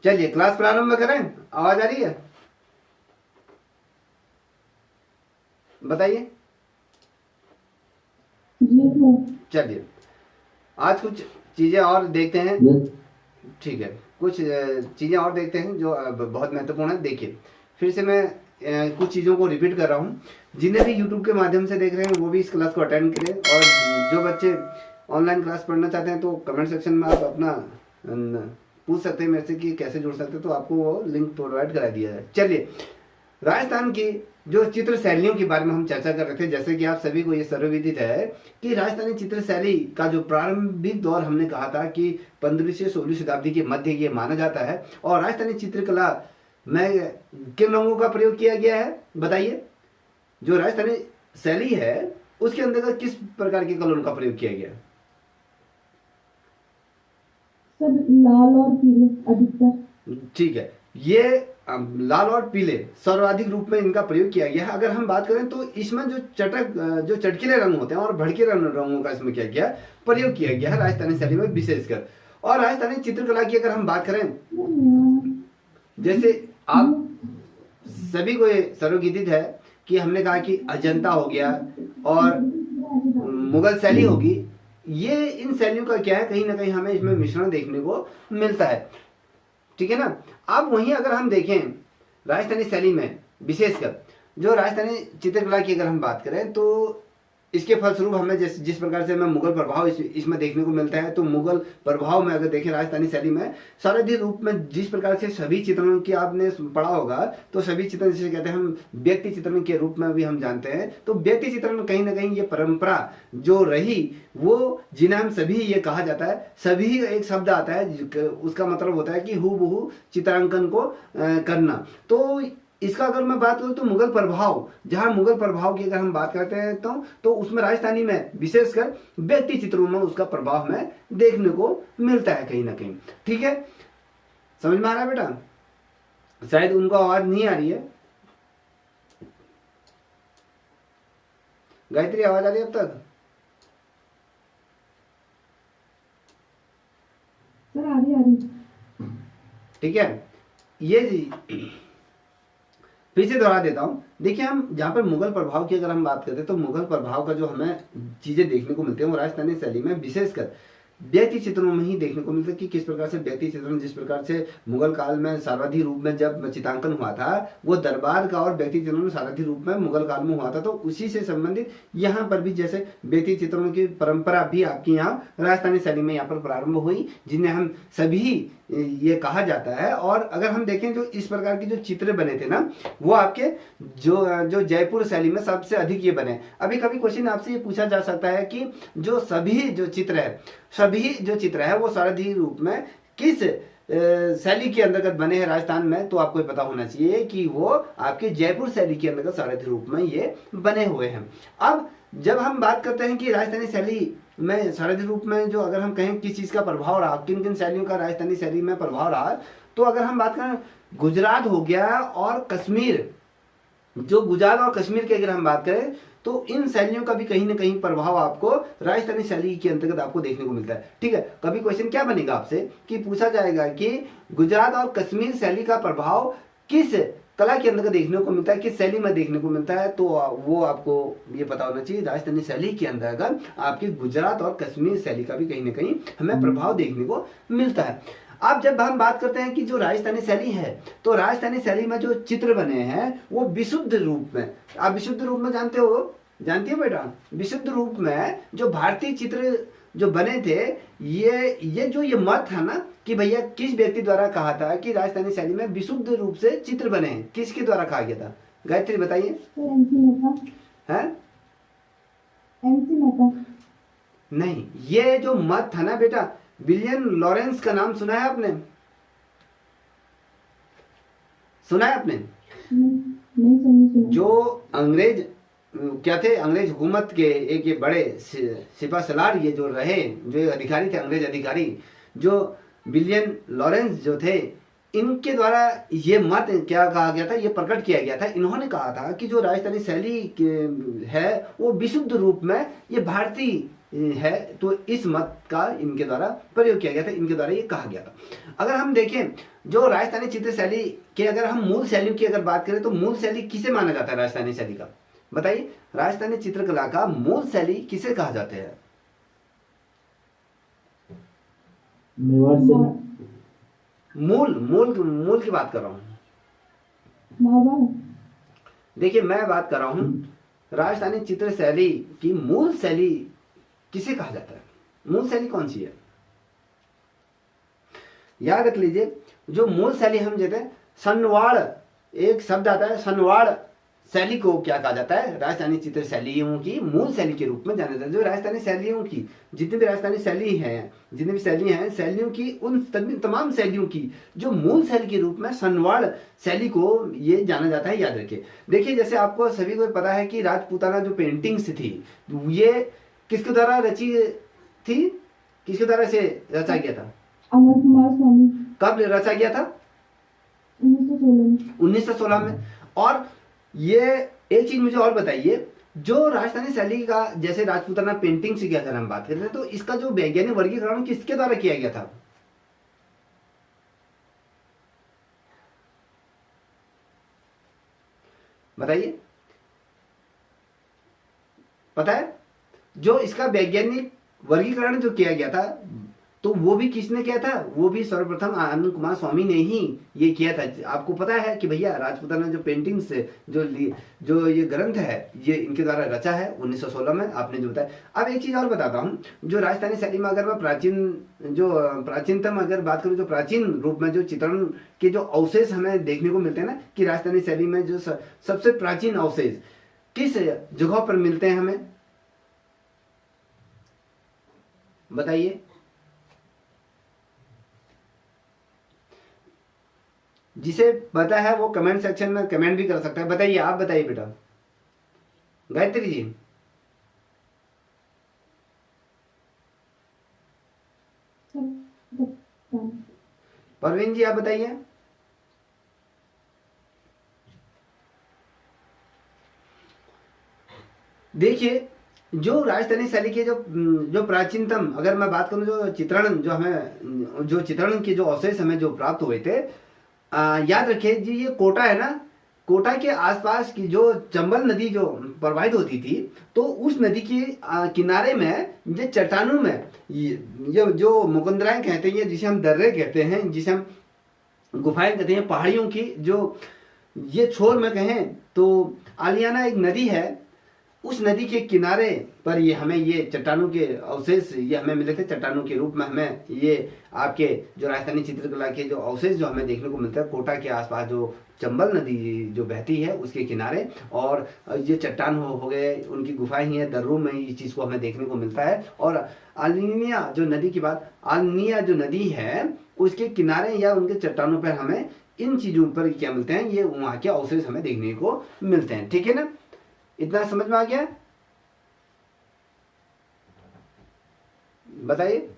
चलिए क्लास प्रारंभ करें। आवाज आ रही है? बताइए। चलिए आज कुछ चीजें और देखते हैं। ठीक है, कुछ चीजें और देखते हैं जो बहुत महत्वपूर्ण है। देखिए फिर से मैं कुछ चीज़ों को रिपीट कर रहा हूँ। जिन्हें भी यूट्यूब के माध्यम से देख रहे हैं वो भी इस क्लास को अटेंड करें, और जो बच्चे ऑनलाइन क्लास पढ़ना चाहते हैं तो कमेंट सेक्शन में आप अपना पूछ सकते हैं मेरे से कि कैसे जुड़ सकते हैं, तो आपको वो लिंक प्रोवाइड करा दिया है। चलिए राजस्थान की जो चित्र शैलियों के बारे में हम चर्चा कर रहे थे। जैसे कि आप सभी को ये सर्वविदित है कि राजस्थानी चित्र शैली का जो प्रारंभिक दौर हमने कहा था कि 15वीं से 16वीं शताब्दी के मध्य ये माना जाता है। और राजस्थानी चित्रकला में किन रंगों का प्रयोग किया गया है बताइए? जो राजस्थानी शैली है उसके अंतर्गत किस प्रकार के कलरों का प्रयोग किया गया? सर लाल और पीले अधिकतर। ठीक है, ये लाल और पीले सर्वाधिक रूप में इनका प्रयोग किया गया है। अगर हम बात करें तो इसमें जो चटकीले रंग होते हैं और भड़कीले रंगों का इसमें क्या गया प्रयोग किया गया है राजस्थानी शैली में विशेषकर। और राजस्थानी चित्रकला की अगर हम बात करें, जैसे आप सभी को ये सर्वविदित है कि हमने कहा कि अजंता हो गया और मुगल शैली होगी। ये इन शैलियों का क्या है, कहीं ना कहीं हमें इसमें मिश्रण देखने को मिलता है। ठीक है ना। अब वहीं अगर हम देखें राजस्थानी शैली में विशेषकर जो राजस्थानी चित्रकला की अगर हम बात करें तो इसके फलस्वरूप हमें जिस प्रकार से हमें मुगल प्रभाव इसमें देखने को मिलता है, तो मुगल प्रभाव में अगर देखें राजस्थानी शैली में सारथी रूप में जिस प्रकार से सभी चित्रणों की आपने पढ़ा होगा, तो सभी चित्रण जिसे कहते हैं हम व्यक्ति चित्रण के रूप में भी हम जानते हैं। तो व्यक्ति चित्रण कहीं ना कहीं ये परंपरा जो रही वो जिन्हें हम सभी ये कहा जाता है, सभी एक शब्द आता है उसका मतलब होता है कि हूबहू चित्रांकन को करना। तो इसका अगर मैं बात करूं तो मुगल प्रभाव, जहां मुगल प्रभाव की अगर हम बात करते हैं तो उसमें राजस्थानी में विशेषकर व्यक्ति चित्रों में उसका प्रभाव में देखने को मिलता है कहीं ना कहीं। ठीक है, समझ में आ रहा है बेटा? शायद उनको आवाज नहीं आ रही है। गायत्री आवाज आ रही है अब तक? सर आ रही। ठीक है, ये जी फिर से दोहरा देता हूं। देखिए हम जहां पर मुगल प्रभाव की अगर हम बात करते हैं तो मुगल प्रभाव का जो हमें चीजें देखने को मिलती है वो राजस्थानी शैली में विशेषकर व्यक्ति चित्रों में ही देखने को मिलता है कि किस प्रकार से व्यक्ति चित्रण, जिस प्रकार से मुगल काल में सारथी रूप में जब चित्रांकन हुआ था वो दरबार का और व्यक्ति चित्रण सारथी रूप में मुगल काल में हुआ था, तो उसी से संबंधित यहाँ पर भी जैसे व्यक्ति चित्रणों की परंपरा भी आपकी यहाँ राजस्थानी शैली में यहाँ पर प्रारंभ हुई, जिन्हें हम सभी ये कहा जाता है। और अगर हम देखें जो इस प्रकार के जो चित्र बने थे ना वो आपके जो जयपुर शैली में सबसे अधिक ये बने। अभी कभी क्वेश्चन आपसे ये पूछा जा सकता है कि जो सभी जो चित्र है वो सारथी रूप में किस शैली के अंतर्गत बने हैं राजस्थान में, तो आपको पता होना चाहिए कि वो आपके जयपुर शैली के अंतर्गत सारथी रूप में ये बने हुए हैं। अब जब हम बात करते हैं कि राजस्थानी शैली में सारथी रूप में जो अगर हम कहें किस चीज का प्रभाव रहा, किन किन शैलियों का राजस्थानी शैली में प्रभाव रहा, तो अगर हम बात करें गुजरात हो गया और कश्मीर, जो गुजरात और कश्मीर की अगर हम बात करें तो इन शैलियों का भी कहीं ना कहीं प्रभाव आपको राजस्थानी शैली के अंतर्गत आपको देखने को मिलता है। ठीक है, कभी क्वेश्चन क्या बनेगा आपसे कि पूछा जाएगा कि गुजरात और कश्मीर शैली का प्रभाव किस कला के अंतर्गत देखने को मिलता है, किस शैली में देखने को मिलता है, तो वो आपको ये पता होना चाहिए राजस्थानी शैली के अंतर्गत आपकी गुजरात और कश्मीर शैली का भी कहीं ना कहीं हमें प्रभाव देखने को मिलता है। अब जब हम बात करते हैं कि जो राजस्थानी शैली है तो राजस्थानी शैली में जो चित्र बने हैं वो विशुद्ध रूप में, आप विशुद्ध रूप में जानती हो बेटा? विशुद्ध रूप में जो भारतीय चित्र जो बने थे, ये मत था ना कि भैया किस व्यक्ति द्वारा कहा था कि राजस्थानी शैली में विशुद्ध रूप से चित्र बने हैं, किसके द्वारा कहा गया था? गायत्री बताइए। नहीं, ये जो मत था ना बेटा, विलियम लॉरेंस का नाम सुना है आपने? नहीं। जो अंग्रेज क्या थे, अंग्रेज हुकूमत के एक ये बड़े सिपा सलार ये जो रहे, जो अधिकारी थे, अंग्रेज अधिकारी, जो विलियम लॉरेंस जो थे, इनके द्वारा ये मत क्या कहा गया था, ये प्रकट किया गया था। इन्होंने कहा था कि जो राजस्थानी शैली है वो विशुद्ध रूप में ये भारतीय है, तो इस मत का इनके द्वारा प्रयोग किया गया था, इनके द्वारा ये कहा गया था। अगर हम देखें जो राजस्थानी चित्र शैली के, अगर हम मूल शैलियों की अगर बात करें तो मूल शैली किसे माना जाता है राजस्थानी शैली का? बताइए, राजस्थानी चित्रकला का मूल शैली किसे कहा जाता है? मेवाड़ से मूल मूल मूल की बात कर रहा हूँ। मारवाड़, देखिए मैं बात कर रहा हूँ राजस्थानी चित्र शैली की मूल शैली किसे कहा जाता है? मूल शैली कौन सी है? याद रख लीजिए, जो मूल शैली हम कहते हैं सनवाड़, एक शब्द आता है सनवाड़ शैली को क्या कहा जाता है? राजस्थानी चित्र शैलियों की मूल शैली के रूप में जाना जाता है। जो राजस्थानी शैलियों की जितनी भी राजस्थानी शैली हैं, जितनी भी शैलियां हैं, शैलियों की उन तमाम शैलियों की जो मूल शैली के रूप में सनवाड़ शैली को ये जाना जाता है। याद रखिए, देखिए जैसे आपको सभी को पता है कि राजपूताना जो पेंटिंग्स थी ये किसके द्वारा रची थी, किसके द्वारा से रचा गया था? अमर कुमार स्वामी, कब रचा गया था? 1916 में। 1916 में। और ये एक चीज मुझे और बताइए, जो राजस्थानी शैली का जैसे राजपूताना पेंटिंग की अगर हम बात करें तो इसका जो वैज्ञानिक वर्गीकरण किसके द्वारा किया गया था? बताइए, पता है? जो इसका वैज्ञानिक वर्गीकरण जो किया गया था तो वो भी किसने किया था? वो भी सर्वप्रथम आनंद कुमार स्वामी ने ही ये किया था। आपको पता है कि भैया राजपूताना जो पेंटिंग्स जो ये ग्रंथ है ये इनके द्वारा रचा है 1916 में, आपने जो बताया। अब एक चीज और बताता हूँ, जो राजस्थानी शैली में अगर मैं प्राचीनतम अगर बात करूँ, जो प्राचीन रूप में जो चित्रण के जो अवशेष हमें देखने को मिलते हैं ना, कि राजस्थानी शैली में जो सबसे प्राचीन अवशेष किस जगह पर मिलते हैं हमें? बताइए। जिसे पता है वो कमेंट सेक्शन में कमेंट भी कर सकता है। बताइए, आप बताइए बेटा। गायत्री जी, परवीन जी आप बताइए। देखिए, जो राजस्थानी शैली के जो प्राचीनतम अगर मैं बात करूं, जो चित्रण के जो अवशेष हमें जो प्राप्त हुए थे, याद रखिए जी, ये कोटा है ना, कोटा के आसपास की जो चंबल नदी जो प्रवाहित होती थी, तो उस नदी के किनारे में ये चट्टानों में ये जो मुकुंदराएं कहते हैं, जिसे हम दर्रे कहते हैं, जिसे हम गुफाएं कहते हैं, पहाड़ियों की जो ये छोर में कहें तो आलियाना एक नदी है, उस नदी के किनारे पर ये हमें ये चट्टानों के अवशेष ये हमें मिले थे। चट्टानों के रूप में हमें ये आपके जो राजस्थानी चित्रकला के जो अवशेष जो हमें देखने को मिलते हैं, कोटा के आसपास जो चंबल नदी जो बहती है उसके किनारे, और ये चट्टान हो गए, उनकी गुफाएं ही है, दर्रों में इस चीज को हमें देखने को मिलता है। और आलिनिया जो नदी की बात, आलिनिया जो नदी है उसके किनारे या उनके चट्टानों पर हमें इन चीजों पर क्या मिलते हैं, ये वहां के अवशेष हमें देखने को मिलते हैं। ठीक है ना, इतना समझ में आ गया? बताइए।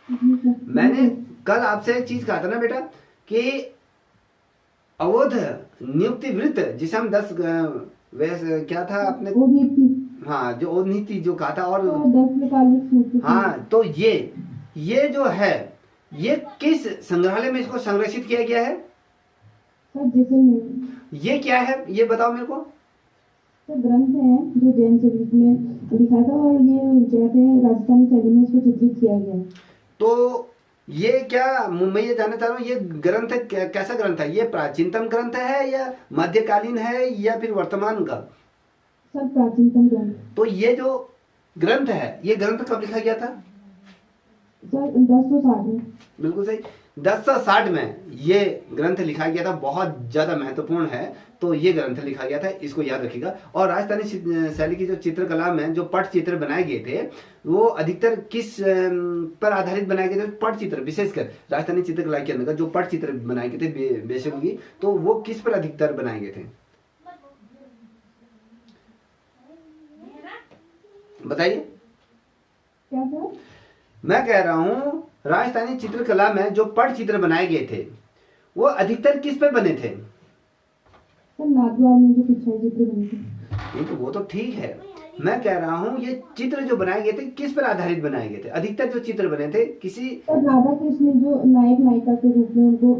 मैंने कल आपसे एक चीज कहा था ना बेटा, कि अवध नियुक्ति वृत्त जिसे हम 10 वैसे क्या था आपने, हाँ जो ओध नीति जो कहा था, और 10 हाँ, तो ये जो है ये किस संग्रहालय में इसको संरक्षित किया गया है? ये क्या है ये बताओ मेरे को। ग्रंथ है जो जैन शैली में लिखा था, और ये कहते हैं राजस्थानी शैली में इसको चित्रित किया गया है। तो ये क्या, मैं ये जानना चाह रहा हूँ, ये ग्रंथ कैसा ग्रंथ है? ये प्राचीनतम ग्रंथ है या मध्यकालीन है या फिर वर्तमान का? सब प्राचीनतम ग्रंथ। तो ये जो ग्रंथ है, ये ग्रंथ कब लिखा गया था? सर 1060 में। बिल्कुल सही, 1060 में ये ग्रंथ लिखा गया था। बहुत ज्यादा महत्वपूर्ण है, तो ये ग्रंथ लिखा गया था, इसको याद रखिएगा। और राजस्थानी शैली की जो चित्रकला में जो पट चित्र बनाए गए थे वो अधिकतर किस पर आधारित बनाए गए थे? पट चित्र, विशेषकर राजस्थानी चित्रकला के अंदर जो पट चित्र बनाए गए थे बेशगी, तो वो किस पर अधिकतर बनाए गए थे? बताइए। क्या सर? मैं कह रहा हूं राजस्थानी चित्रकला में जो पट चित्र बनाए गए थे वो अधिकतर किस पे बने थे? सर नाथद्वार में जो पिछाई चित्र बने थे। नहीं तो वो तो ठीक है, मैं कह रहा हूँ ये चित्र जो बनाए गए थे किस पर आधारित बनाए गए थे? अधिकतर जो चित्र बने थे किसी तो राधा कृष्ण जो नायक नायिका के रूप में उनको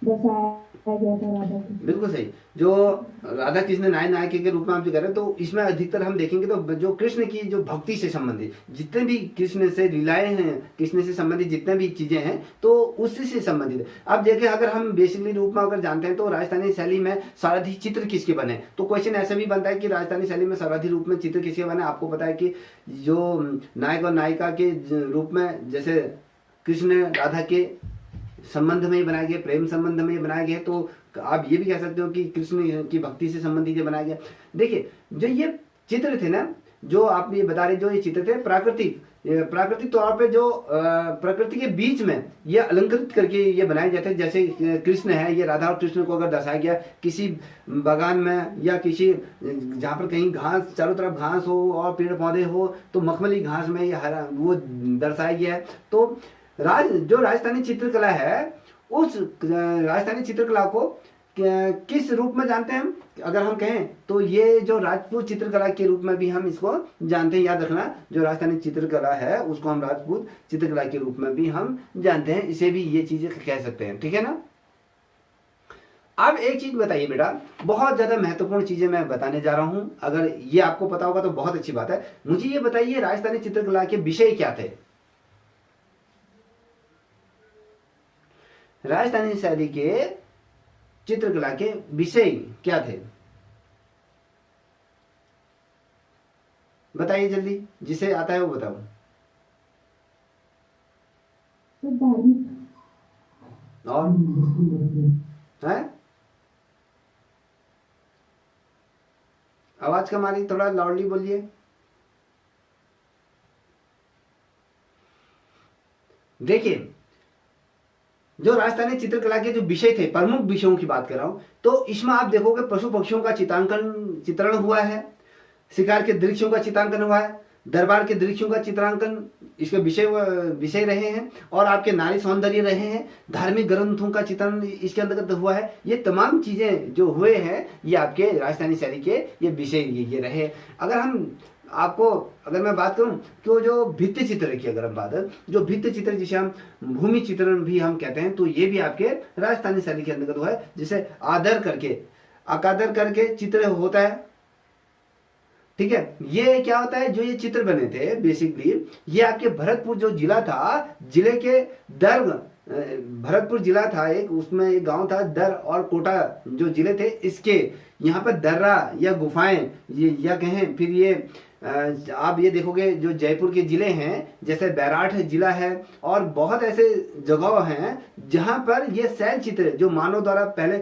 दर्शाया गया था, राधा कृष्ण। बिल्कुल सही। जो राधा कृष्ण नायक के रूप में आप जो कह रहे हैं, तो इसमें अधिकतर हम देखेंगे तो जो कृष्ण की जो भक्ति से संबंधित जितने भी कृष्ण से लीलाएं हैं, कृष्ण से संबंधित जितने भी चीजें हैं, तो उससे से संबंधित है। अब देखें, अगर हम बेसिकली रूप में अगर जानते हैं तो राजस्थानी शैली में सारथी चित्र किसके बने, तो क्वेश्चन ऐसा भी बनता है कि राजस्थानी शैली में सारथी रूप में चित्र किसके बने। आपको पता है कि जो नायक और नायिका के रूप में जैसे कृष्ण राधा के संबंध में ही बनाया गया, प्रेम संबंध में ही बनाया गया, तो आप ये भी कह सकते हो कि कृष्ण की भक्ति से संबंधित बनाया गया। देखिए, जो ये चित्र थे ना, जो आप ये बता रहे, जो ये चित्र थे प्राकृतिक तौर पे जो प्रकृति के बीच में ये अलंकृत करके ये बनाए जाते हैं। जैसे कृष्ण है, ये राधा और कृष्ण को अगर दर्शाया गया किसी बागान में या किसी जहाँ पर कहीं घास, चारों तरफ घास हो और पेड़ पौधे हो, तो मखमली घास में ये हरा वो दर्शाया गया है। तो जो राजस्थानी चित्रकला है, उस राजस्थानी चित्रकला को किस रूप में जानते हैं हम? अगर हम कहें तो ये जो राजपूत चित्रकला के रूप में भी हम इसको जानते हैं। याद रखना, जो राजस्थानी चित्रकला है उसको हम राजपूत चित्रकला के रूप में भी हम जानते हैं, इसे भी ये चीजें कह सकते हैं। ठीक है ना। अब एक चीज बताइए बेटा, बहुत ज्यादा महत्वपूर्ण चीजें मैं बताने जा रहा हूं, अगर ये आपको पता होगा तो बहुत अच्छी बात है। मुझे ये बताइए, राजस्थानी चित्रकला के विषय क्या थे? राजस्थानी शैली के चित्रकला के विषय क्या थे? बताइए जल्दी, जिसे आता है वो बताओ। तो धार्मिक और है? आवाज कम आ रही, थोड़ा लाउडली बोलिए। देखिए, जो राजस्थानी चित्रकला के जो विषय थे, प्रमुख विषयों की बात कर रहा हूं, तो इसमें आप देखोगे पशु पक्षियों का चित्रण हुआ है, शिकार के दृश्यों का चित्रांकन हुआ है, दरबार के दृश्यों का चित्रांकन इसके विषय रहे हैं, और आपके नारी सौंदर्य रहे हैं, धार्मिक ग्रंथों का चित्रण इसके अंतर्गत हुआ है। ये तमाम चीजें जो हुए हैं, ये आपके राजस्थानी शैली के ये विषय ये रहे। अगर हम आपको अगर मैं बात करूं तो जो भित्ति चित्र की अगर हम बात करें, जो भित्ति चित्र जिसे हम भूमि चित्रण भी हम कहते हैं, तो ये भी आपके राजस्थानी शैली के अंतर्गत हुआ है, जिसे आदर करके अकादर करके चित्र होता है। ठीक है, ये क्या होता है, जो ये चित्र बने थे बेसिकली, ये आपके भरतपुर जो जिला था, जिले के दर्ग, भरतपुर जिला था एक, उसमें एक गांव था दर, और कोटा जो जिले थे, इसके यहाँ पर दर्रा या गुफाएं ये या कहें फिर ये आप ये देखोगे जो जयपुर के जिले हैं, जैसे बैराठ जिला है, और बहुत ऐसे जगह हैं जहां पर ये शैल चित्र जो मानव द्वारा पहले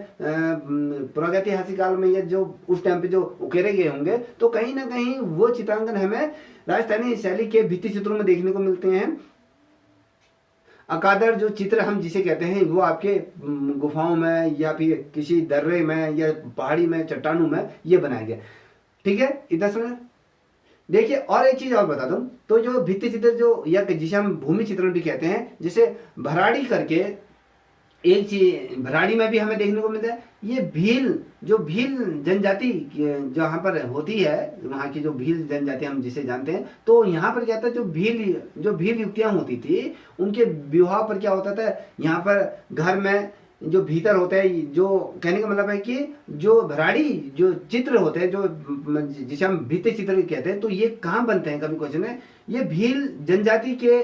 प्रागैतिहासिक काल में ये जो उस टाइम पे जो उकेरे गए होंगे, तो कहीं ना कहीं वो चित्रांकन हमें राजस्थानी शैली के भित्ति चित्रों में देखने को मिलते हैं। अकादर जो चित्र हम जिसे कहते हैं, वो आपके गुफाओं में या फिर किसी दर्रे में या पहाड़ी में, चट्टानों में ये बनाया गया। ठीक है, इतना सुना। देखिए, और एक चीज और बता दूं, तो जो भित्ति चित्र जो या जिसे हम भूमि चित्रण भी कहते हैं, जिसे भराड़ी करके एक चीज भराड़ी में भी हमें देखने को मिलता है। ये भील जनजाति जहाँ पर होती है, वहाँ की जो भील जनजाति हम जिसे जानते हैं, तो यहाँ पर क्या था, जो भील युक्तियां होती थी, उनके विवाह पर क्या होता था, यहाँ पर घर में जो भीतर होता है, जो कहने का मतलब है कि जो भराड़ी जो चित्र होते हैं, जो जिसे हम भित्ति चित्र कहते हैं, तो ये कहाँ बनते हैं, कभी क्वेश्चन है, ये भील जनजाति के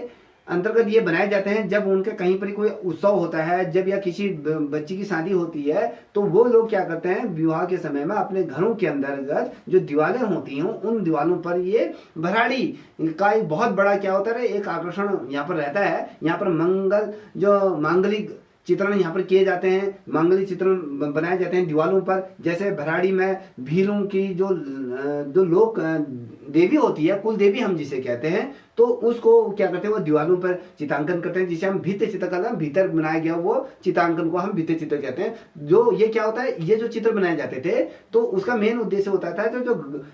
अंतर्गत ये बनाए जाते हैं जब उनके कहीं पर कोई उत्सव होता है, जब या किसी बच्ची की शादी होती है, तो वो लोग क्या करते हैं, विवाह के समय में अपने घरों के अंतर्गत जो दीवारें होती हैं, उन दीवारों पर ये भराड़ी का एक बहुत बड़ा क्या होता है, एक आकर्षण यहाँ पर रहता है। यहाँ पर जो मांगलिक चित्रण यहाँ पर किए जाते हैं, मांगलिक चित्रण बनाए जाते हैं दीवारों पर। जैसे भराड़ी में भीलों की जो लोक देवी होती है, कुल देवी हम जिसे कहते हैं, तो उसको क्या करते हैं, वो दीवारों पर चित्रांकन करते हैं, जिसे हम भित्ति चित्रकला, भीतर बनाया गया वो चित्रांकन को हम भित्ति चित्र कहते हैं। जो ये क्या होता है, ये जो चित्र बनाए जाते थे, तो उसका मेन उद्देश्य होता था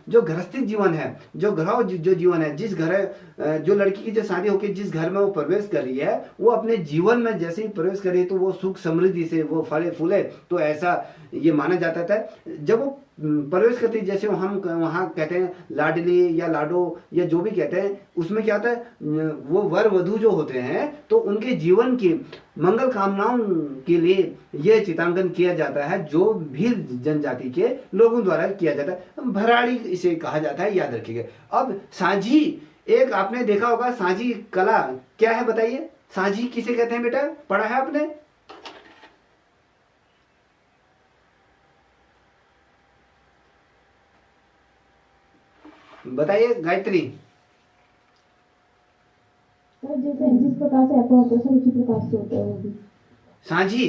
जो गृहस्थी जीवन है, जो जीवन है, जिस घर जो लड़की की जो शादी होकर जिस घर में वो प्रवेश कर रही है, वो अपने जीवन में जैसे ही प्रवेश करे तो वो सुख समृद्धि से वो फले फूले, तो ऐसा ये माना जाता था। जब वो प्रवेश करती है, जैसे हम वहाँ कहते हैं लाडली या लाडो या जो भी कहते हैं, उसमें क्या होता है वो वर वधू जो होते हैं तो उनके जीवन की मंगल कामनाओं के लिए ये चित्रांकन किया जाता है, जो भील जनजाति के लोगों द्वारा किया जाता है। भराड़ी इसे कहा जाता है, याद रखिएगा। अब साझी, एक आपने देखा होगा साझी कला क्या है, बताइए साझी किसे कहते हैं बेटा, पढ़ा है आपने? बताइए गायत्री। सर जैसे जिस प्रकार से ऐसा होता है सर उसी प्रकार से होता है वो भी। साझी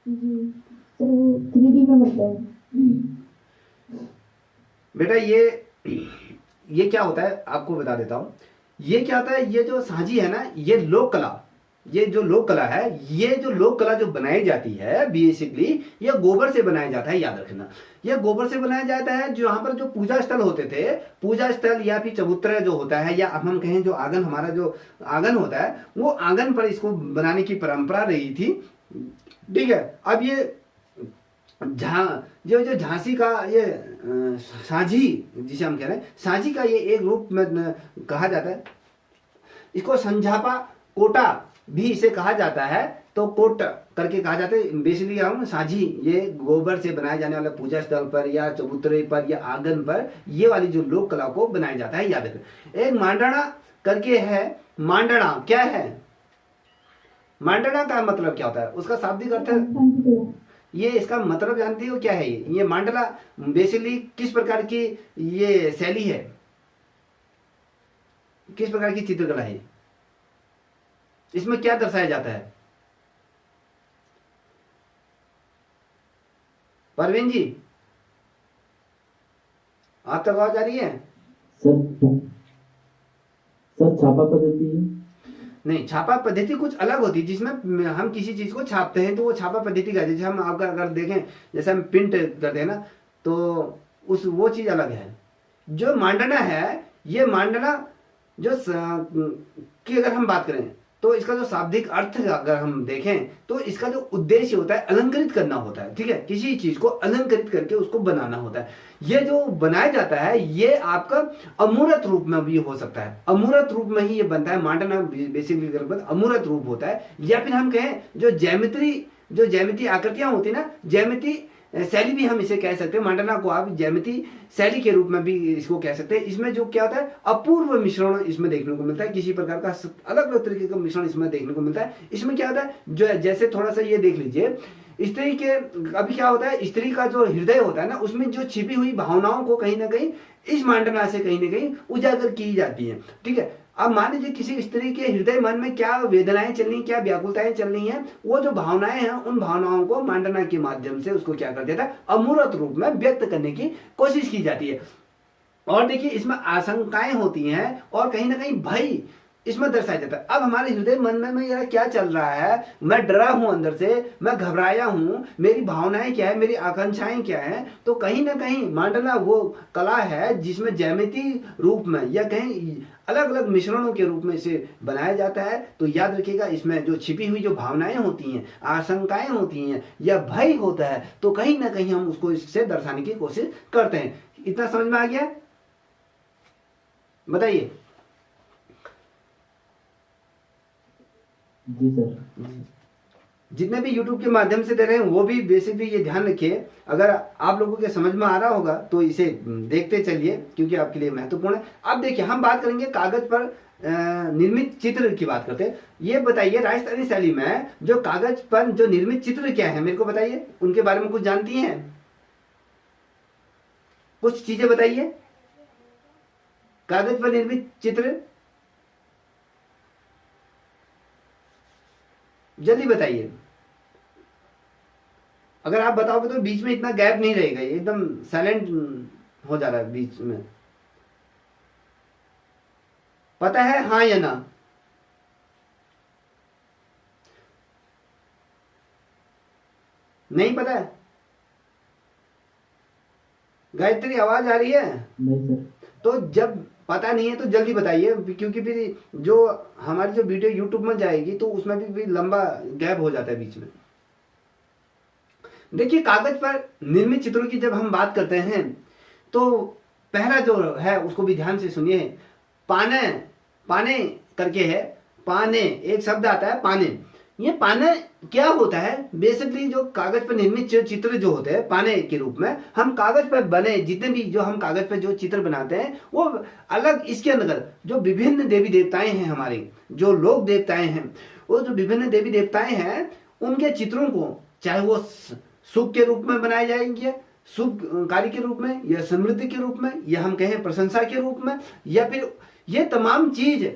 जी सर वो 3D में बनता है। बेटा ये क्या होता है आपको बता देता हूँ। ये क्या होता है, ये जो साझी है ना, ये लोक कला, ये जो लोक कला है, ये जो लोक कला जो बनाई जाती है बेसिकली ये गोबर से बनाया जाता है, याद रखना। ये गोबर से बनाया जाता है, जो यहाँ पर जो पूजा स्थल होते थे, पूजा स्थल या फिर चबूतरा जो होता है, या अब हम कहें जो आंगन, हमारा जो आंगन होता है, वो आंगन पर इसको बनाने की परंपरा रही थी। ठीक है, अब ये जो झांसी का ये साझी जिसे हम कह रहे हैं, साझी का ये एक रूप में कहा जाता है। इसको संझापा कोटा भी इसे कहा जाता है, तो कोट करके कहा जाता है। बेसिकली हम साझी ये गोबर से बनाए जाने वाले पूजा स्थल पर या चबूतरे पर या आंगन पर ये वाली जो लोक कला को बनाया जाता है, याद रखें। एक मांडना करके है, मांडना क्या है, मांडना का मतलब क्या होता है, उसका शाब्दिक अर्थ है, ये इसका मतलब जानती हो क्या है? ये मांडला बेसिकली किस प्रकार की ये शैली है, किस प्रकार की चित्रकला है, इसमें क्या दर्शाया जाता है? परवीन जी आप तक आवाज आ रही है? सर छापा पद्धति है। नहीं, छापा पद्धति कुछ अलग होती है, जिसमें हम किसी चीज को छापते हैं तो वो छापा पद्धति का, जैसे हम आपका अगर देखें, जैसे हम प्रिंट करते हैं ना, तो वो चीज अलग है। जो मांडना है, ये मांडना जो की अगर हम बात करें तो इसका जो शाब्दिक अर्थ अगर हम देखें तो इसका जो उद्देश्य होता है अलंकृत करना होता है। ठीक है, किसी चीज को अलंकृत करके उसको बनाना होता है। ये जो बनाया जाता है ये आपका अमूर्त रूप में भी हो सकता है, अमूर्त रूप में ही ये बनता है। मांडना बेसिकली अमूर्त रूप होता है, या फिर हम कहें जो ज्यामिति आकृतियां होती है ना, ज्यामिति शैली भी हम इसे कह सकते हैं। मांडना को आप ज्यामिति शैली के रूप में भी इसको कह सकते हैं। इसमें जो क्या होता है, अपूर्व मिश्रण इसमें देखने को मिलता है, किसी प्रकार का अलग अलग तरीके का मिश्रण इसमें देखने को मिलता है। इसमें क्या होता है, जो जैसे थोड़ा सा ये देख लीजिए, स्त्री के अभी क्या होता है, स्त्री का जो हृदय होता है ना, उसमें जो छिपी हुई भावनाओं को कहीं ना कहीं इस मांडना से कहीं ना कहीं उजागर की जाती है। ठीक है, अब मान लीजिए किसी स्त्री के हृदय मन में क्या वेदनाएं चल रही, क्या व्याकुलताएं चल रही हैं, वो जो भावनाएं हैं उन भावनाओं को मांडना के माध्यम से उसको क्या कर देता है, अमूर्त रूप में व्यक्त करने की कोशिश की जाती है। और देखिए इसमें आशंकाएं होती हैं और कहीं ना कहीं भय इसमें दर्शाया जाता है। अब हमारे हृदय मन में मेरा क्या चल रहा है, मैं डरा हूं अंदर से, मैं घबराया हूं, मेरी भावनाएं क्या है, मेरी आकांक्षाएं क्या है, तो कहीं ना कहीं मांडना वो कला है जिसमें ज्यामिति रूप में या कहीं अलग अलग मिश्रणों के रूप में इसे बनाया जाता है। तो याद रखिएगा, इसमें जो छिपी हुई जो भावनाएं होती हैं, आशंकाएं होती हैं या भय होता है, तो कहीं ना कहीं हम उसको इससे दर्शाने की कोशिश करते हैं। इतना समझ में आ गया? बताइए। जी सर। जितने भी YouTube के माध्यम से दे रहे हैं वो भी बेसिकली ये ध्यान रखिए, अगर आप लोगों के समझ में आ रहा होगा तो इसे देखते चलिए, क्योंकि आपके लिए महत्वपूर्ण है। अब देखिए हम बात करेंगे कागज पर निर्मित चित्र की बात करते हैं। ये बताइए राजस्थानी शैली में जो कागज पर जो निर्मित चित्र क्या है, मेरे को बताइए, उनके बारे में कुछ जानती हैं? कुछ चीजें बताइए। कागज पर निर्मित चित्र जल्दी बताइए। अगर आप बताओगे तो बीच में इतना गैप नहीं रहेगा, एकदम साइलेंट हो जा रहा है बीच में। पता है हाँ या ना? नहीं पता है? गायत्री आवाज आ रही है? नहीं सर। तो जब पता नहीं है तो जल्दी बताइए, क्योंकि फिर जो हमारी जो वीडियो YouTube में जाएगी तो उसमें भी लंबा गैप हो जाता है बीच में। देखिए कागज पर निर्मित चित्रों की जब हम बात करते हैं तो पहला जो है उसको भी ध्यान से सुनिए। पाने, पाने करके है, पाने एक शब्द आता है पाने। ये पाने क्या होता है? बेसिकली जो कागज पर निर्मित चित्र जो होते हैं पाने के रूप में, हम कागज पर बने जितने भी जो हम कागज पर जो चित्र बनाते हैं वो अलग, इसके अंदर जो विभिन्न देवी देवताएं हैं, हमारे जो लोक देवताएं हैं, वो जो विभिन्न देवी देवताएं हैं उनके चित्रों को चाहे वो शुभ के रूप में बनाए जाएंगे, शुभ कार्य के रूप में, या समृद्धि के रूप में, या हम कहें प्रशंसा के रूप में, या फिर ये तमाम चीज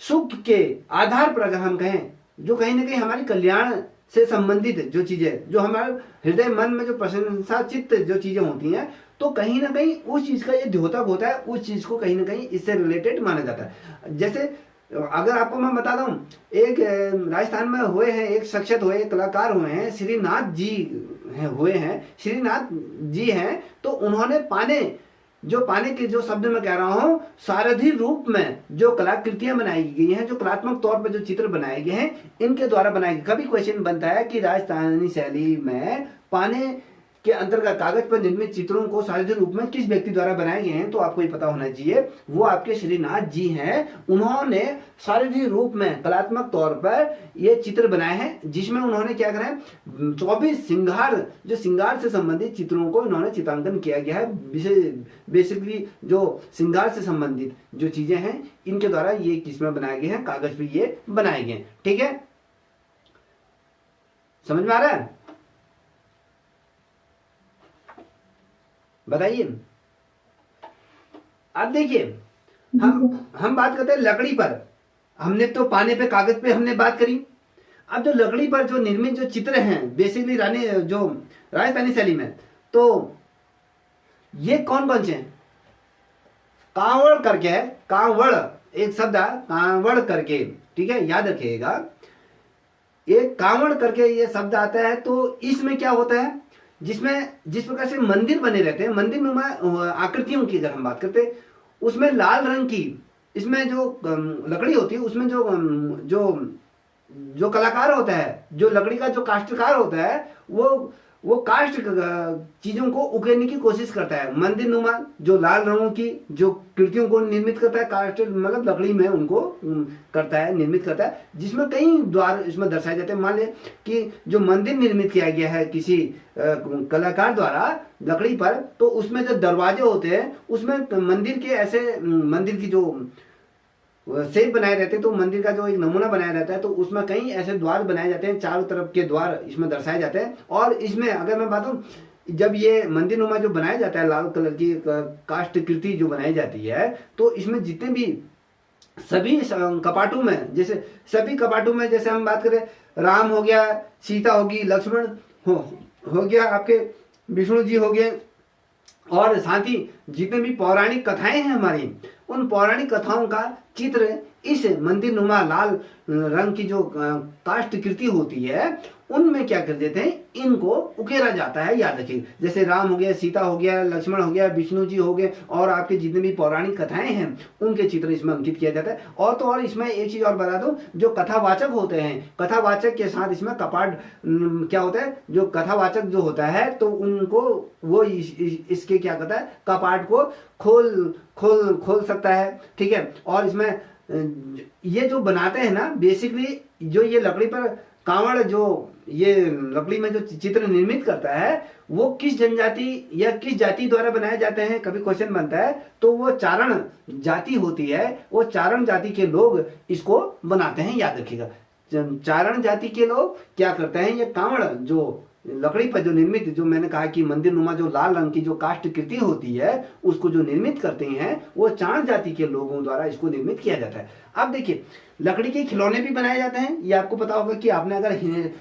सुख के आधार पर अगर हम कहें जो कहीं ना कहीं हमारी कल्याण से संबंधित जो चीजें, जो हमारे हृदय मन में जो प्रशंसा चित्त जो चीजें होती हैं, तो कहीं ना कहीं उस चीज का ये द्योतक होता है, उस चीज को कहीं ना कहीं इससे रिलेटेड माना जाता है। जैसे अगर आपको मैं बता दूं, एक राजस्थान में हुए हैं, एक शख्सियत हुए, एक कलाकार हुए हैं, श्रीनाथ जी हुए हैं, श्रीनाथ जी हैं, तो उन्होंने पाने, जो पाने के जो शब्द मैं कह रहा हूं, सारथी रूप में जो कलाकृतियां बनाई गई हैं, जो कलात्मक तौर पर जो चित्र बनाए गए हैं, इनके द्वारा बनाए गए। कभी क्वेश्चन बनता है कि राजस्थानी शैली में पाने के अंतर्गत कागज पर निर्मित चित्रों को सारथी रूप में किस व्यक्ति द्वारा बनाए गए हैं, तो आपको ये पता होना चाहिए वो आपके श्रीनाथ जी हैं। उन्होंने सारथी रूप में कलात्मक तौर पर ये चित्र बनाए हैं, जिसमें उन्होंने क्या करा है, 24 श्रृंगार, जो श्रृंगार से संबंधित चित्रों को इन्होंने चित्रांकन किया गया है। बेसिकली जो श्रृंगार से संबंधित जो चीजें हैं इनके द्वारा ये किसमें बनाए गए हैं, कागज पर ये बनाए गए हैं। ठीक है, समझ में आ रहा है? बताइए। अब देखिए हम बात करते हैं लकड़ी पर। हमने तो पाने पे, कागज पे हमने बात करी। अब जो लकड़ी पर जो निर्मित जो चित्र हैं बेसिकली जो राजस्थानी शैली में, तो ये कौन कौन से हैं? कांवड़ करके है, कांवड़ एक शब्द है, कांवड़ करके, ठीक है, याद रखिएगा। एक कांवड़ करके ये शब्द आता है। तो इसमें क्या होता है, जिसमें जिस प्रकार से मंदिर बने रहते हैं, मंदिर नुमा आकृतियों की अगर हम बात करते हैं, उसमें लाल रंग की इसमें जो लकड़ी होती है, उसमें जो कलाकार होता है, जो लकड़ी का जो काष्ठकार होता है, वो काष्ठ चीजों को उकेरने की कोशिश करता है। मंदिर नुमा जो लाल रंगों की जो कृतियों को निर्मित करता है, काष्ठ मतलब लकड़ी में उनको करता है, निर्मित करता है, जिसमें कई द्वार इसमें दर्शाए जाते हैं। मान ले कि जो मंदिर निर्मित किया गया है किसी कलाकार द्वारा लकड़ी पर, तो उसमें जो दरवाजे होते हैं उसमें मंदिर के ऐसे, मंदिर की जो शेप बनाए रहते हैं, तो मंदिर का जो एक नमूना बनाया रहता है, तो उसमें कई ऐसे द्वार बनाए जाते हैं, चारों तरफ के द्वार इसमें दर्शाए जाते हैं। और इसमें अगर मैं बात करूं, जब ये मंदिर नुमा जो बनाया जाता है, लाल कलर की काष्ठ कृति जो बनाई जाती है, तो इसमें जितने भी सभी कपाटों में, जैसे सभी कपाटों में, जैसे हम बात करें, राम हो गया, सीता होगी, लक्ष्मण हो गया, आपके विष्णु जी हो गए, और साथ ही जितने भी पौराणिक कथाएं हैं हमारी, उन पौराणिक कथाओं का चित्र इस मंदिर नुमा लाल रंग की जो काष्ठ कृति होती है उनमें क्या कर देते हैं, इनको उकेरा जाता है। याद रखिए, जैसे राम हो गया, सीता हो गया, लक्ष्मण हो गया, विष्णु जी हो गए, और आपके जितने भी पौराणिक कथाएं हैं उनके चित्र इसमें अंकित किया जाता है। और तो और इसमें एक चीज और बता दूं, जो कथावाचक होते हैं, कथावाचक के साथ इसमें कपाट क्या होता है, जो कथावाचक जो होता है, तो उनको वो इसके क्या करता है, कपाट को खोल सकता है। ठीक है, और इसमें ये जो बनाते हैं ना, बेसिकली जो ये लकड़ी पर कांवड़ जो ये लकड़ी में जो चित्र निर्मित करता है, वो किस जनजाति या किस जाति द्वारा बनाए जाते हैं, कभी क्वेश्चन बनता है, तो वो चारण जाति होती है, वो चारण जाति के लोग इसको बनाते हैं। याद रखिएगा, चारण जाति के लोग क्या करते हैं, ये कांवड़ जो लकड़ी पर जो निर्मित, जो मैंने कहा कि मंदिर नुमा जो लाल रंग की जो काष्ठ कृति होती है, उसको जो निर्मित करते हैं, वो चारण जाति के लोगों द्वारा इसको निर्मित किया जाता है। अब देखिए, लकड़ी के खिलौने भी बनाए जाते हैं। ये आपको पता होगा कि आपने अगर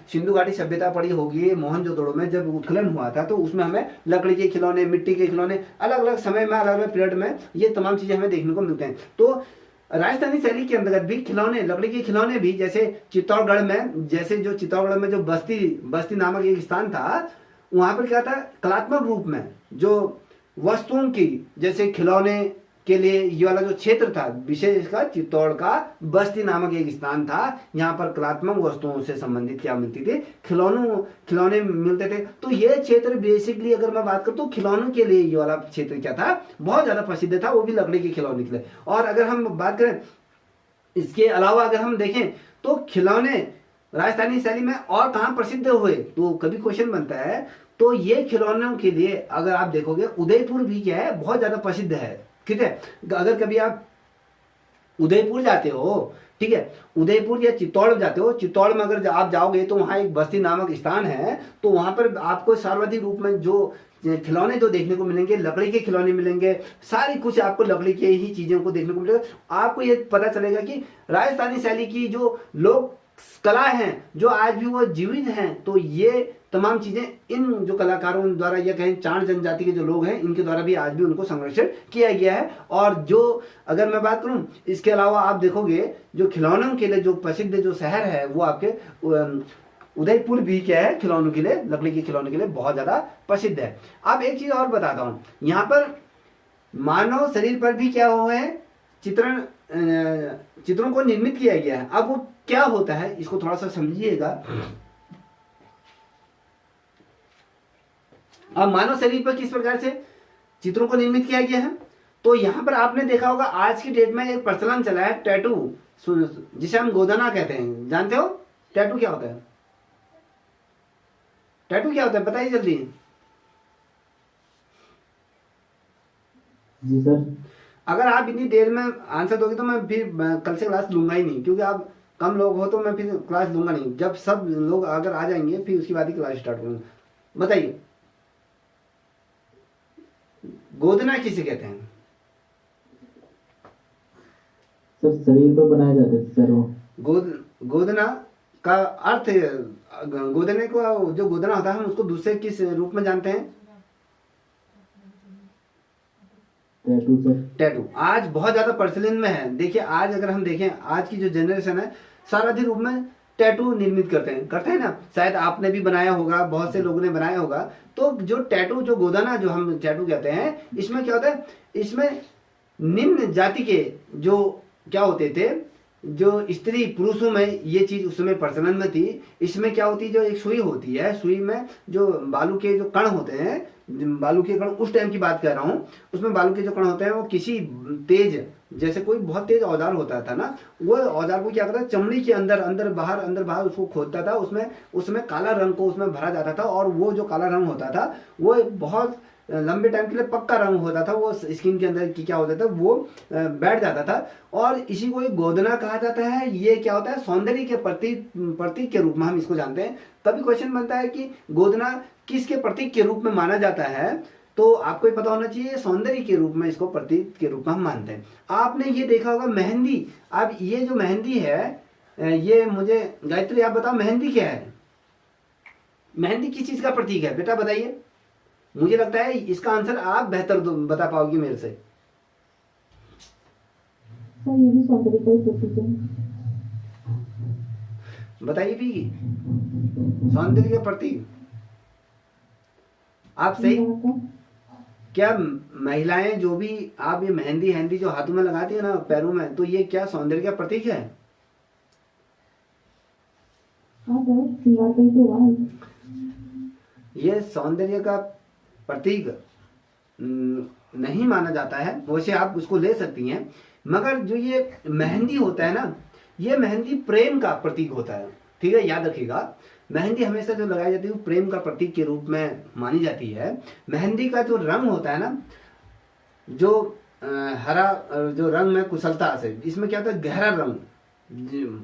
सिंधु घाटी सभ्यता पढ़ी होगी, मोहनजोदड़ो में जब उत्खनन हुआ था, तो उसमें हमें लकड़ी के खिलौने, मिट्टी के खिलौने, अलग अलग समय में, अलग अलग पीरियड में ये तमाम चीजें हमें देखने को मिलते हैं। तो राजस्थानी शैली के अंतर्गत भी खिलौने, लकड़ी के खिलौने भी, जैसे चित्तौड़गढ़ में, जैसे जो चित्तौड़गढ़ में जो बस्ती नामक एक स्थान था, वहां पर क्या था, कलात्मक रूप में जो वस्तुओं की, जैसे खिलौने के लिए ये वाला जो क्षेत्र था, विशेषकर चित्तौड़ का बस्ती नामक एक स्थान था, यहाँ पर कलात्मक वस्तुओं से संबंधित क्या मिलती थी, खिलौने मिलते थे। तो ये क्षेत्र बेसिकली अगर मैं बात करूँ तो खिलौनों के लिए ये वाला क्षेत्र क्या था, बहुत ज्यादा प्रसिद्ध था, वो भी लकड़ी के खिलौने के लिए। और अगर हम बात करें इसके अलावा अगर हम देखें तो खिलौने राजस्थानी शैली में और कहाँ प्रसिद्ध हुए, तो कभी क्वेश्चन बनता है। तो ये खिलौनों के लिए अगर आप देखोगे उदयपुर भी क्या है, बहुत ज्यादा प्रसिद्ध है। ठीक है, अगर कभी आप उदयपुर जाते हो, ठीक है, उदयपुर या चित्तौड़ जाते हो, चित्तौड़ में अगर आप जाओगे तो वहां एक बस्ती नामक स्थान है, तो वहां पर आपको सर्वाधिक रूप में जो खिलौने जो देखने को मिलेंगे, लकड़ी के खिलौने मिलेंगे, सारी कुछ आपको लकड़ी के ही चीजों को देखने को मिलेगा। आपको ये पता चलेगा कि राजस्थानी शैली की जो लोक कला है जो आज भी वो जीवित हैं। तो ये तमाम चीजें इन जो कलाकारों द्वारा या कहें चार जनजाति के जो लोग हैं इनके द्वारा भी आज भी उनको संरक्षण किया गया है। और जो अगर मैं बात करूं इसके अलावा आप देखोगे जो खिलौनों के लिए जो प्रसिद्ध जो शहर है वो आपके उदयपुर भी क्या है, खिलौनों के लिए, लकड़ी के खिलौनों के लिए बहुत ज्यादा प्रसिद्ध है। अब एक चीज और बताता हूं, यहाँ पर मानव शरीर पर भी क्या हुआ है, चित्रों को निर्मित किया गया है। अब वो क्या होता है इसको थोड़ा सा समझिएगा। अब मानव शरीर पर किस प्रकार से चित्रों को निर्मित किया गया है, तो यहां पर आपने देखा होगा आज की डेट में एक प्रचलन चला है टैटू, जिसे हम गोदना कहते हैं। जानते हो टैटू क्या होता है? टैटू क्या होता है बताइए जल्दी। जी सर। अगर आप इतनी देर में आंसर दोगे तो मैं फिर कल से क्लास लूंगा ही नहीं, क्योंकि आप कम लोग हो तो मैं फिर क्लास लूंगा नहीं। जब सब लोग अगर आ जाएंगे फिर उसके बाद ही क्लास स्टार्ट करूंगा। बताइए गोदना किसे कहते हैं? सर शरीर पर बनाए जाते थे सर वो। गोदना का अर्थ, गोदने को जो गोदना होता है हम उसको दूसरे किस रूप में जानते हैं? Tattoo sir. टैटू आज बहुत ज्यादा प्रचलन में है। देखिए आज अगर हम देखें आज की जो जनरेशन है सर्वाधिक रूप में टैटू निर्मित करते हैं ना। शायद आपने भी बनाया होगा, बहुत से लोगों ने बनाया होगा। तो जो टैटू जो गोदना जो हम टैटू कहते हैं, इसमें क्या होता है, इसमें निम्न जाति के जो क्या होते थे, जो स्त्री पुरुषों में ये चीज उस समय प्रचलन में थी। इसमें क्या होती है, जो एक सुई होती है, सुई में जो बालू के जो कण होते हैं, बालू के कण उस टाइम की बात कर रहा हूँ, उसमें बालू के जो कण होते हैं वो किसी तेज, जैसे कोई बहुत तेज औजार होता था ना, वो औजार को क्या करता था, चमड़ी के अंदर बाहर उसको खोदता था, उसमें काला रंग को उसमें भरा जाता था। और वो जो काला रंग होता था वो बहुत लंबे टाइम के लिए पक्का रंग होता था, वो स्किन के अंदर की क्या होता था वो बैठ जाता था। और इसी को एक गोदना कहा जाता है। ये क्या होता है, सौंदर्य के प्रतीक के रूप में हम इसको जानते हैं। कभी क्वेश्चन बनता है कि गोदना किसके प्रतीक के रूप में माना जाता है, तो आपको ये पता होना चाहिए सौंदर्य के रूप में इसको प्रतीक के रूप में हम मानते हैं। आपने ये देखा होगा मेहंदी। अब ये जो मेहंदी है, ये मुझे गायत्री आप बताओ मेहंदी क्या है? मेहंदी किस चीज का प्रतीक है बेटा बताइए। मुझे लगता है इसका आंसर आप बेहतर बता पाओगे मेरे से। सर ये भी सौंदर्य का ही प्रतीक है। बताइए भी सौंदर्य का प्रतीक आप सही। क्या महिलाएं जो भी आप ये मेहंदी जो हाथों में लगाती है ना, पैरों में, तो ये क्या सौंदर्य का प्रतीक है? हाँ सर, श्रृंगार का ही तो हुआ है। ये सौंदर्य का प्रतीक नहीं माना जाता है, वैसे आप उसको ले सकती हैं, मगर जो ये मेहंदी होता है ना, ये मेहंदी प्रेम का प्रतीक होता है। ठीक है, याद रखिएगा, मेहंदी हमेशा जो लगाई जाती है वो प्रेम का प्रतीक के रूप में मानी जाती है। मेहंदी का जो रंग होता है ना, जो हरा जो रंग में कुशलता से, इसमें क्या होता है गहरा रंग।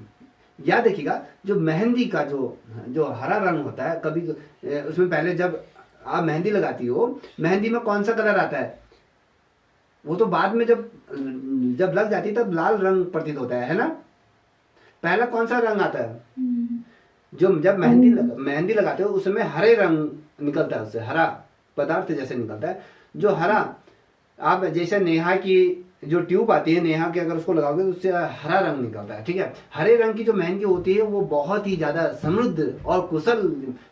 याद रखिएगा जो मेहंदी का जो हरा रंग होता है, कभी उसमें पहले जब आप मेहंदी लगाती हो, मेहंदी में कौन सा कलर आता है, वो तो बाद में जब लग जाती है तब लाल रंग प्रतीत होता है ना। पहला कौन सा रंग आता है? जब मेहंदी लगाते हो उसमें हरे रंग निकलता है, उससे हरा पदार्थ जैसे निकलता है। जो हरा, आप जैसे नेहा की जो ट्यूब आती है, नेहा के अगर उसको लगाओगे तो उससे हरा रंग निकलता है। ठीक है, हरे रंग की जो मेहंदी होती है वो बहुत ही ज्यादा समृद्ध और कुशल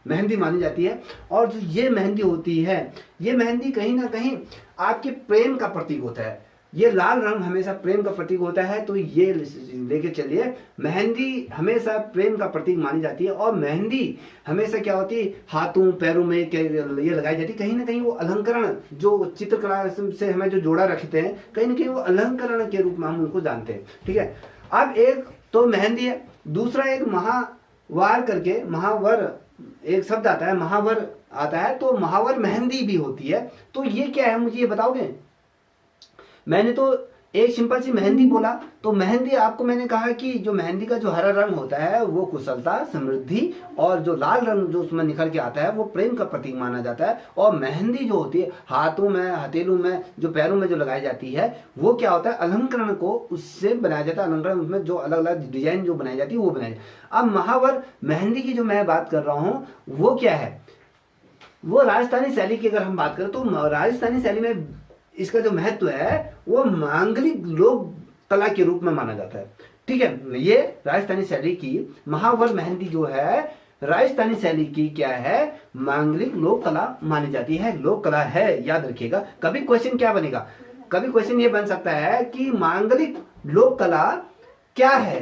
मेहंदी मानी जाती है। और जो ये मेहंदी होती है, ये मेहंदी कहीं ना कहीं आपके प्रेम का प्रतीक होता है। ये लाल रंग हमेशा प्रेम का प्रतीक होता है, तो ये लेके चलिए। मेहंदी हमेशा प्रेम का प्रतीक मानी जाती है, और मेहंदी हमेशा क्या होती है, हाथों पैरों में ये लगाई जाती है। कहीं ना कहीं वो अलंकरण, जो चित्रकला से हमें जो जोड़ा रखते हैं, कहीं ना कहीं वो अलंकरण के रूप में हम उनको जानते हैं। ठीक है, अब एक तो मेहंदी है, दूसरा एक महावार करके, महावर एक शब्द आता है, महावर आता है, तो महावर मेहंदी भी होती है। तो ये क्या है, मुझे ये बताओगे? मैंने तो एक सिंपल सी मेहंदी बोला, तो मेहंदी आपको मैंने कहा कि जो मेहंदी का जो हरा रंग होता है वो कुशलता, समृद्धि, और जो लाल रंग जो उसमें निखर के आता है वो प्रेम का प्रतीक माना जाता है। और मेहंदी जो होती है हाथों में, हथेलों में, जो पैरों में जो लगाई जाती है, वो क्या होता है, अलंकरण को उससे बनाया जाता है। अलंकरण उसमें जो अलग अलग डिजाइन जो बनाई जाती है वो बनाई जाती है। अब महावर मेहंदी की जो मैं बात कर रहा हूँ वो क्या है, वो राजस्थानी शैली की अगर हम बात करें तो राजस्थानी शैली में इसका जो महत्व है वो मांगलिक लोक कला के रूप में माना जाता है। ठीक है, ये राजस्थानी शैली की महावर मेहंदी जो है राजस्थानी शैली की क्या है, मांगलिक लोक कला मानी जाती है, लोक कला है, याद रखिएगा। कभी क्वेश्चन क्या बनेगा, कभी क्वेश्चन ये बन सकता है कि मांगलिक लोक कला क्या है,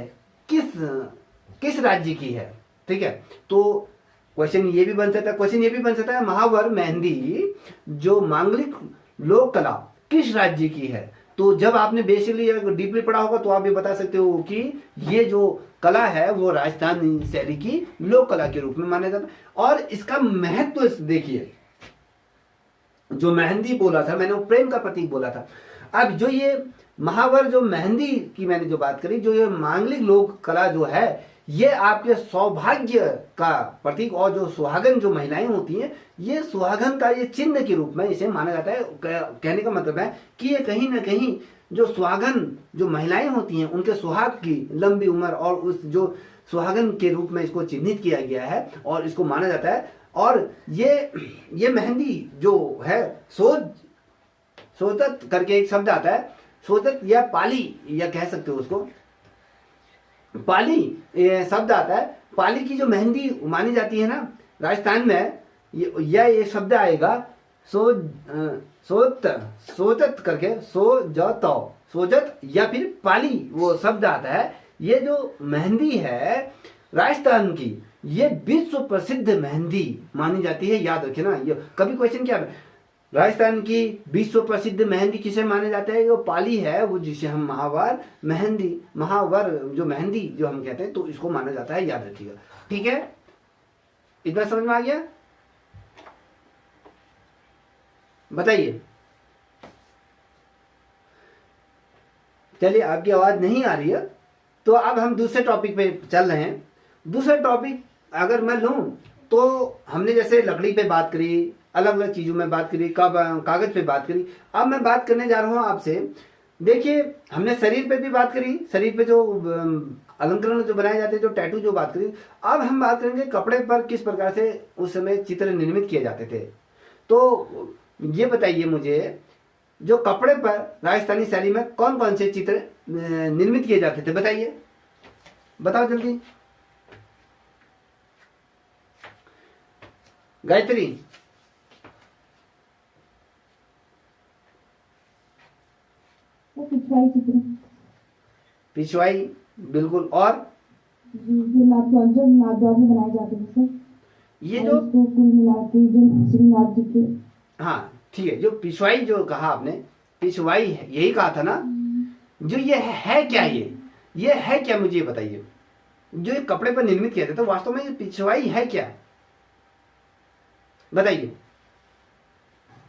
किस राज्य की है। ठीक है, तो क्वेश्चन ये भी बन सकता है, क्वेश्चन ये भी बन सकता है महावर मेहंदी जो मांगलिक लोक कला किस राज्य की है। तो जब आपने बेसिकली डीपली पढ़ा होगा तो आप ये बता सकते हो कि ये जो कला है वो राजस्थानी शैली की लोक कला के रूप में माना जाता है। और इसका महत्व देखिए, जो मेहंदी बोला था मैंने वो प्रेम का प्रतीक बोला था। अब जो ये महावर जो मेहंदी की मैंने जो बात करी, जो ये मांगलिक लोक कला जो है ये आपके सौभाग्य का प्रतीक, और जो सुहागन जो महिलाएं होती हैं ये सुहागन का ये चिन्ह के रूप में इसे माना जाता है। कहने का मतलब है कि ये कहीं ना कहीं जो सुहागन जो महिलाएं होती हैं उनके सुहाग की लंबी उम्र और उस जो सुहागन के रूप में इसको चिन्हित किया गया है और इसको माना जाता है। और ये मेहंदी जो है सोजत करके एक शब्द आता है, सोजत या पाली या कह सकते हो उसको, पाली शब्द आता है। पाली की जो मेहंदी मानी जाती है ना राजस्थान में, यह एक शब्द आएगा सोजत करके, सोजत या फिर पाली वो शब्द आता है। ये जो मेहंदी है राजस्थान की, ये विश्व प्रसिद्ध मेहंदी मानी जाती है, याद रखे ना। ये कभी क्वेश्चन क्या है, राजस्थान की विश्व प्रसिद्ध मेहंदी किसे माने जाते हैं, वो पाली है, वो जिसे हम महावर जो मेहंदी जो हम कहते हैं, तो इसको माना जाता है, याद रखिएगा। ठीक है, इतना समझ में आ गया? बताइए। चलिए, आपकी आवाज नहीं आ रही है तो अब हम दूसरे टॉपिक पे चल रहे हैं। दूसरा टॉपिक अगर मैं लूं तो हमने जैसे लकड़ी पे बात करी, अलग अलग चीजों में बात करी, कागज पे बात करी। अब मैं बात करने जा रहा हूं आपसे, देखिए हमने शरीर पे भी बात करी, शरीर पे जो अलंकरण जो बनाए जाते हैं, जो टैटू जो बात करी। अब हम बात करेंगे कपड़े पर किस प्रकार से उस समय चित्र निर्मित किए जाते थे। तो ये बताइए मुझे, जो कपड़े पर राजस्थानी शैली में कौन कौन से चित्र निर्मित किए जाते थे, बताइए, बताओ जल्दी। गायत्री। पिछवाई चित्र, पिछवाई, बिल्कुल। और जो नाथद्वार में बनाए जाते थे सर, ये जो कुल मिला के जो श्रीनाथ जी के, हाँ ठीक है, जो पिछवाई जो कहा आपने, पिछवाई है यही कहा था ना। जो ये है क्या, ये है क्या, मुझे ये बताइए। जो ये कपड़े पर निर्मित किया जाता है वास्तव में ये पिछवाई है क्या, बताइए।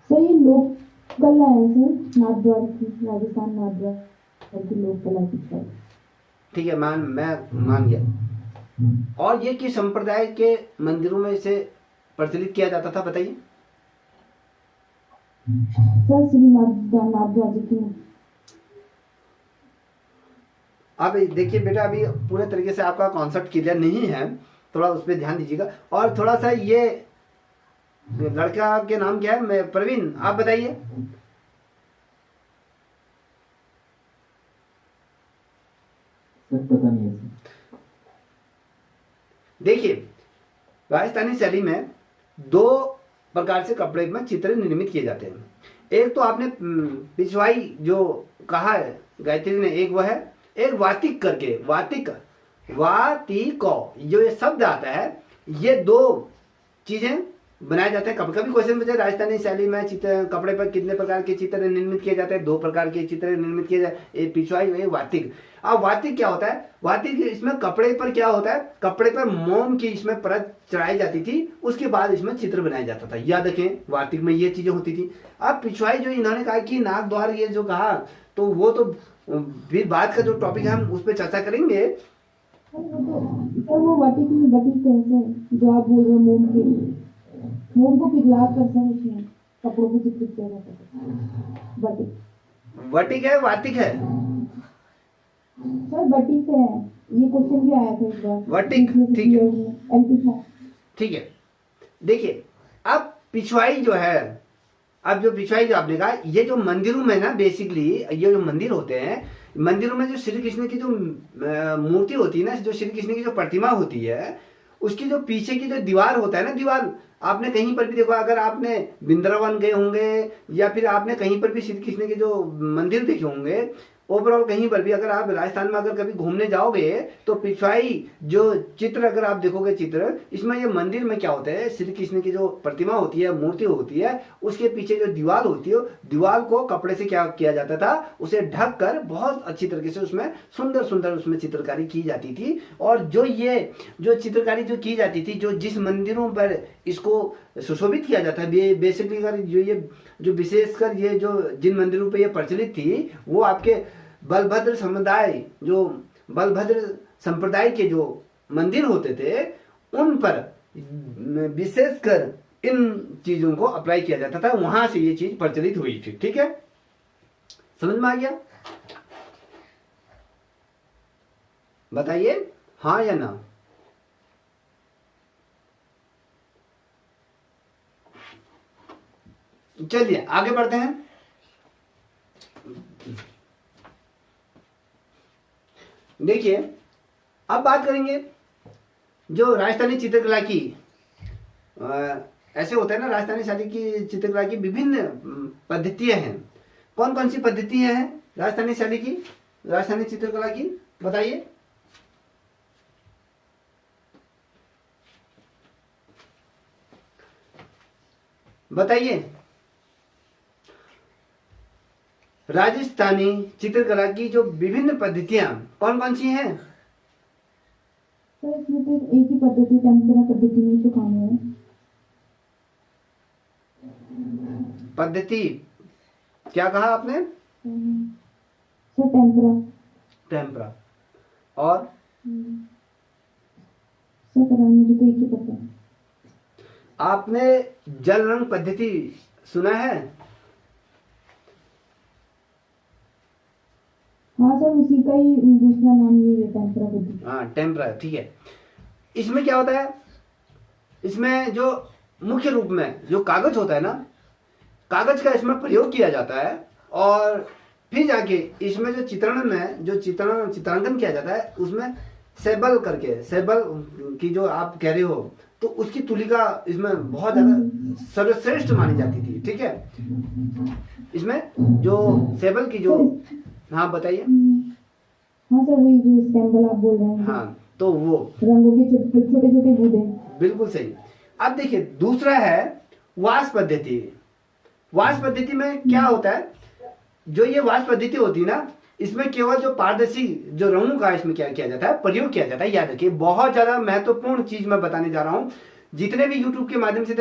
सही लोक कला है सर, नाथद्वार की, राजस्थान नाथद्वार की लोक कला पिछवाई। ठीक है, मैं मान गया। और ये किस संप्रदाय के मंदिरों में इसे प्रचलित किया जाता था, बताइए। सर श्री नाथद्वार जी की। अब देखिए बेटा, अभी पूरे तरीके से आपका कॉन्सेप्ट क्लियर नहीं है, थोड़ा उस पर ध्यान दीजिएगा। और थोड़ा सा ये लड़का के नाम क्या है, मैं प्रवीण, आप बताइए। पता नहीं है। देखिए, राजस्थानी शैली में दो प्रकार से कपड़े में चित्र निर्मित किए जाते हैं। एक तो आपने पिछवाई जो कहा है गायत्री ने, एक वह है, एक वातिक करके, वातिक, वातिको, जो ये शब्द आता है, ये दो चीजें बनाए जाते हैं। कभी कभी क्वेश्चन पूछे राजस्थानी शैली में चित्र कपड़े पर कितने प्रकार के चित्र निर्मित किए जाते हैं, 2 प्रकार के चित्र निर्मित किए जाते हैं, एक पिछवाई, एक वातिक। अब वातिक क्या होता है? वातिक इसमें कपड़े पर क्या होता है, कपड़े पर मोम की इसमें परत चढ़ाई जाती थी, उसके बाद इसमें चित्र बनाया जाता था। याद रखें, वातिक में ये चीजें होती थी। अब पिछवाई जो इन्होंने कहा कि नाक द्वार, ये जो कहा, तो वो तो फिर बाद का जो टॉपिक है हम उस पर चर्चा करेंगे। सर वो वाटिक कैसे जो आप बोल रहे हो, मोम को पिघला कर सर उसमें कपड़ों को चित्रित किया जाता था। बटिक वटिक है, वातिक है? सर बटिक है, ये क्वेश्चन भी आया था एक बार। वटिक, ठीक है, एमपी था। ठीक है। देखिए अब पिछवाई जो है, अब जो पिछवाई जो आपने कहा, ये जो मंदिरों में ना बेसिकली ये जो मंदिर होते हैं, मंदिरों में जो श्री कृष्ण की जो मूर्ति होती है ना, जो श्री कृष्ण की जो प्रतिमा होती है, उसकी जो पीछे की जो दीवार होता है ना, दीवार आपने कहीं पर भी देखो, अगर आपने वृंदावन गए होंगे या फिर आपने कहीं पर भी श्री कृष्ण के जो मंदिर देखे होंगे, ओवरऑल कहीं पर भी अगर आप राजस्थान में अगर कभी घूमने जाओगे तो पिछवाई जो चित्र अगर आप देखोगे चित्र, इसमें ये मंदिर में क्या होता है, श्री कृष्ण की जो प्रतिमा होती है, मूर्ति होती है, उसके पीछे जो दीवार होती है, दीवार को कपड़े से क्या किया जाता था, उसे ढक कर बहुत अच्छी तरीके से उसमें सुंदर सुंदर उसमें चित्रकारी की जाती थी। और जो ये जो चित्रकारी जो की जाती थी, जो जिस मंदिरों पर इसको सुशोभित किया जाता है, बेसिकली अगर ये जो विशेषकर ये जो जिन मंदिरों पे ये प्रचलित थी, वो आपके बलभद्र समुदाय, जो बलभद्र संप्रदाय के जो मंदिर होते थे, उन पर विशेषकर इन चीजों को अप्लाई किया जाता था, वहां से ये चीज प्रचलित हुई थी। ठीक है, समझ में आ गया? बताइए हाँ या ना। चलिए आगे बढ़ते हैं। देखिए अब बात करेंगे जो राजस्थानी चित्रकला की, ऐसे होता है ना, राजस्थानी शैली की चित्रकला की विभिन्न पद्धतियां हैं। कौन कौन सी पद्धतियां हैं राजस्थानी शैली की, राजस्थानी चित्रकला की, बताइए। बताइए राजस्थानी चित्रकला की जो विभिन्न पद्धतियां कौन कौन सी हैं? सर इसमें तो एक ही पद्धति, टेम्परा पद्धति में तो काम है। पद्धति क्या कहा आपने? Sir tempera. टेम्परा और सर पता नहीं, मुझे तो एक ही पता है। आपने जल रंग पद्धति सुना है? हाँ सर, उसी का ही दूसरा नाम ये है, टेम्परा पद्धति। हाँ टेम्परा, ठीक है। इसमें क्या होता है, इसमें जो मुख्य रूप में जो कागज होता है ना, कागज का इसमें प्रयोग किया जाता है, और फिर जाके इसमें जो चित्रण में जो चित्रांकन किया जाता है, उसमें सेबल करके, सेबल की जो आप कह रहे हो, तो उसकी तुलिका इसमें बहुत ज्यादा सर्वश्रेष्ठ मानी जाती थी। ठीक है, इसमें जो सेबल की जो, हाँ बताइए। हाँ सर, वही जो स्टैम्बल आप बोल रहे हैं। हाँ, तो वो रंगों के छोटे छोटे बूंदे। बिल्कुल सही। अब देखिए दूसरा है वास पद्धति। वास पद्धति में क्या होता है, जो ये वास पद्धति होती है ना, इसमें केवल जो पारदर्शी जो रंगों का इसमें क्या किया जाता है, प्रयोग किया जाता है। याद रखिए, बहुत ज्यादा महत्वपूर्ण चीज मैं बताने जा रहा हूं। जितने भी यूट्यूब के माध्यम से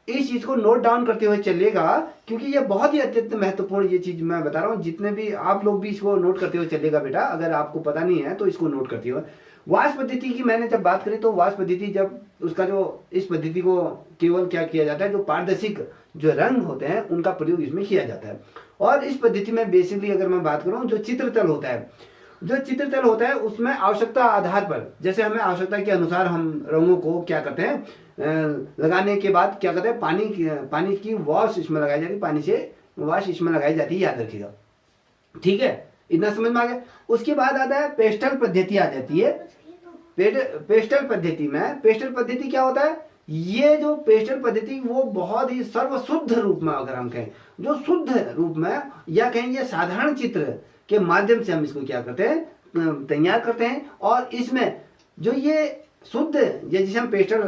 इस चीज को नोट डाउन करते हुए चलिएगा, क्योंकि ये बहुत ही अत्यंत महत्वपूर्ण ये चीज मैं बता रहा हूँ। जितने भी आप लोग भी इसको नोट करते हुए चलिएगा बेटा, अगर आपको पता नहीं है तो इसको नोट करते हुए। वास पद्धति की मैंने जब बात करी, तो वास पद्धति जब उसका जो इस पद्धति को केवल क्या किया जाता है, जो पारदर्शी जो रंग होते हैं उनका प्रयोग इसमें किया जाता है। और इस पद्धति में बेसिकली अगर मैं बात करूं, जो चित्रतल होता है, जो चित्रतल होता है उसमें आवश्यकता आधार पर, जैसे हमें आवश्यकता के अनुसार हम रंगों को क्या करते हैं, लगाने के बाद क्या करते हैं, पानी की वॉश इसमें लगाई जाती है, पानी से वॉश इसमें लगाई जाती है, याद रखिएगा। ठीक है, इतना समझ में आ गया। उसके बाद आता है पेस्टल पद्धति आ जाती है। पेस्टल पद्धति में, पेस्टल पद्धति क्या होता है, ये जो पेस्टल पद्धति वो बहुत ही सर्वशुद्ध रूप में, अगर हम कहें जो शुद्ध रूप में या कहें ये साधारण चित्र के माध्यम से हम इसको क्या करते हैं, तैयार करते हैं। और इसमें जो ये शुद्ध, ये जिसे हम पेस्टल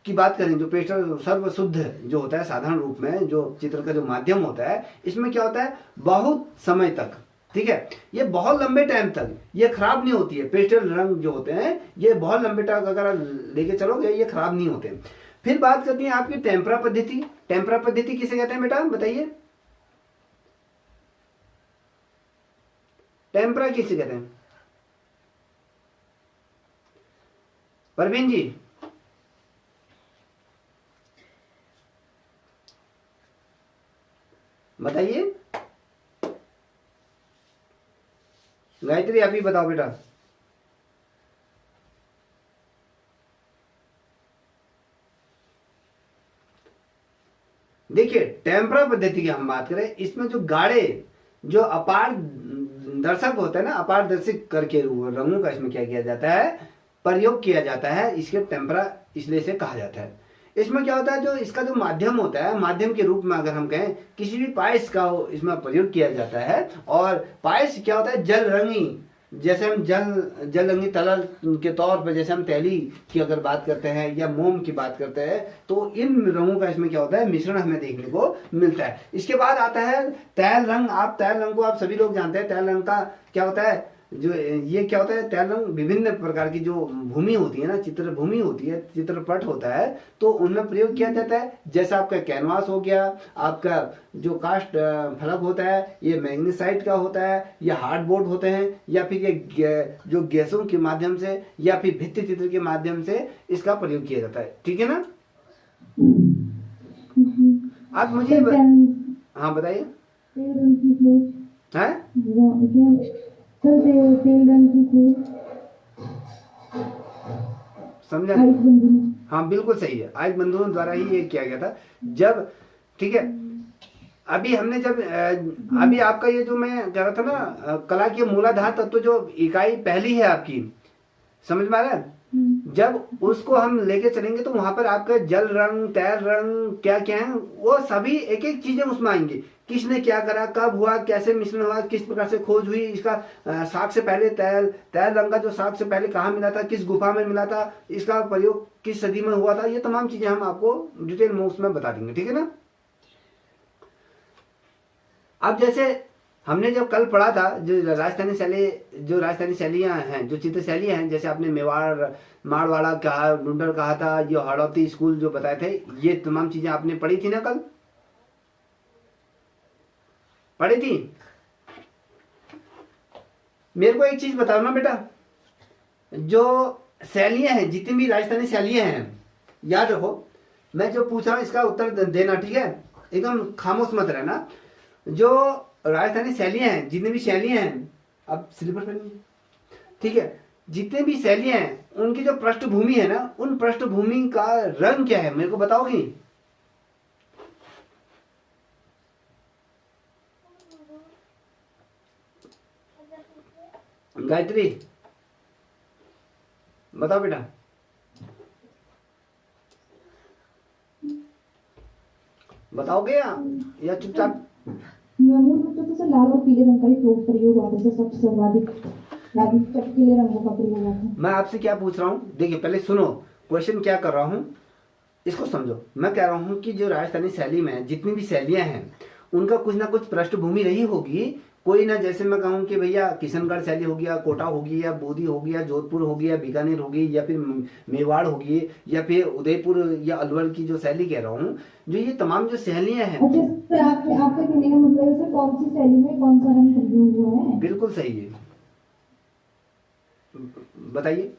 की बात करें, जो पेस्टल सर्वशुद्ध जो होता है साधारण रूप में जो चित्र का जो माध्यम होता है, इसमें क्या होता है बहुत समय तक, ठीक है, ये बहुत लंबे टाइम तक ये खराब नहीं होती है। पेस्टल रंग जो होते हैं ये बहुत लंबे तक अगर लेके चलोगे ये खराब नहीं होते। फिर बात करती है आपकी टेम्परा पद्धति। टेम्परा पद्धति किसे कहते हैं बेटा, बताइए, टेम्परा किसे कहते हैं, परवीन जी बताइए। गायत्री आप ही बताओ बेटा। देखिए टेम्परा पद्धति की हम बात करें, इसमें जो गाढ़े जो अपार दर्शक होता है ना, अपारदर्शिक करके रंगों का इसमें क्या किया जाता है, प्रयोग किया जाता है, इसके टेम्परा इसलिए से कहा जाता है। इसमें क्या होता है, जो इसका जो माध्यम होता है, माध्यम के रूप में अगर हम कहें किसी भी पायस का इसमें प्रयोग किया जाता है। और पायस क्या होता है, जल रंगी, जैसे हम जल रंगी तरल के तौर पर, जैसे हम तैली की अगर बात करते हैं या मोम की बात करते हैं, तो इन रंगों का इसमें क्या होता है, मिश्रण हमें देखने को मिलता है। इसके बाद आता है तैल रंग। आप तैल रंग को आप सभी लोग जानते हैं। तैल रंग का क्या होता है, जो ये क्या होता है, तैल रंग विभिन्न प्रकार की जो भूमि होती है ना, चित्र भूमि होती है, चित्रपट होता है, तो उनमें प्रयोग किया जाता है। जैसा आपका कैनवास हो गया, आपका जो कास्ट फलक होता है ये मैग्नीसाइट का होता है, या हार्डबोर्ड होते हैं, या फिर ये जो गैसों के माध्यम से या फिर भित्ति चित्र के माध्यम से इसका प्रयोग किया जाता है। ठीक है ना। आप मुझे हाँ बताइए। है तेल रंग की खोज समझा। हाँ बिल्कुल सही है, आयुष बंधुओं द्वारा ही ये किया गया था। जब ठीक है, अभी हमने जब अभी आपका ये जो मैं कह रहा था ना, कला के मूलाधार तत्व जो इकाई पहली है आपकी, समझ में आ रहा है, जब उसको हम लेके चलेंगे तो वहां पर आपका जल रंग, तैल रंग क्या क्या है, वो सभी एक एक चीजें उसमें आएंगी। किसने क्या करा, कब हुआ, कैसे मिश्रण हुआ, किस प्रकार से खोज हुई, इसका साग से पहले तैल रंग का जो साग से पहले कहाँ मिला था, किस गुफा में मिला था, इसका प्रयोग किस सदी में हुआ था, ये तमाम चीजें हम आपको डिटेल में उसमें बता देंगे। ठीक है ना। अब जैसे हमने जब कल पढ़ा था जो राजस्थानी शैलियां हैं, जो चित्र शैलियां हैं, जैसे आपने मेवाड़ मारवाड़ा कहा, डुंडर कहा था, ये हाड़ौती स्कूल जो बताए थे, ये तमाम चीजें आपने पढ़ी थी ना, कल पढ़ी थी। मेरे को एक चीज बताओ ना बेटा, जो शैलियां हैं, जितनी भी राजस्थानी शैलियां हैं, याद रखो मैं जो पूछ रहा हूं इसका उत्तर देना, ठीक है, एकदम खामोश मत रहना। जो राजस्थानी शैलियां हैं, जितनी भी शैलियां हैं, अब स्लीपर पहनिए, ठीक है, जितने भी शैलियां हैं उनकी जो पृष्ठभूमि है ना, उन पृष्ठभूमि का रंग क्या है, मेरे को बताओगी। गायत्री बताओ बेटा। बताओगे या चुपचाप। मूल रूप से तो लाल और पीले रंग का ही प्रयोग हुआ था, सबसे सर्वाधिक चटकीले रंगों का प्रयोग हुआ था। मैं आपसे क्या पूछ रहा हूँ, देखिए पहले सुनो क्वेश्चन क्या कर रहा हूँ, इसको समझो। मैं कह रहा हूँ कि जो राजस्थानी शैली में जितनी भी शैलियां हैं उनका कुछ ना कुछ पृष्ठभूमि रही होगी, कोई ना, जैसे मैं कहूँ कि भैया किशनगढ़ शैली हो गया, कोटा हो गया, बोधी हो गया, जोधपुर हो गया, बीकानेर हो गई, या फिर मेवाड़ होगी, या फिर उदयपुर या अलवर की जो शैली कह रहा हूँ, जो ये तमाम जो शैलियां हैं। अच्छा, आपका कहने का मतलब है कौन सी शैली में कौन सा रंग प्रयोग हुआ है। बिल्कुल सही है, बताइए,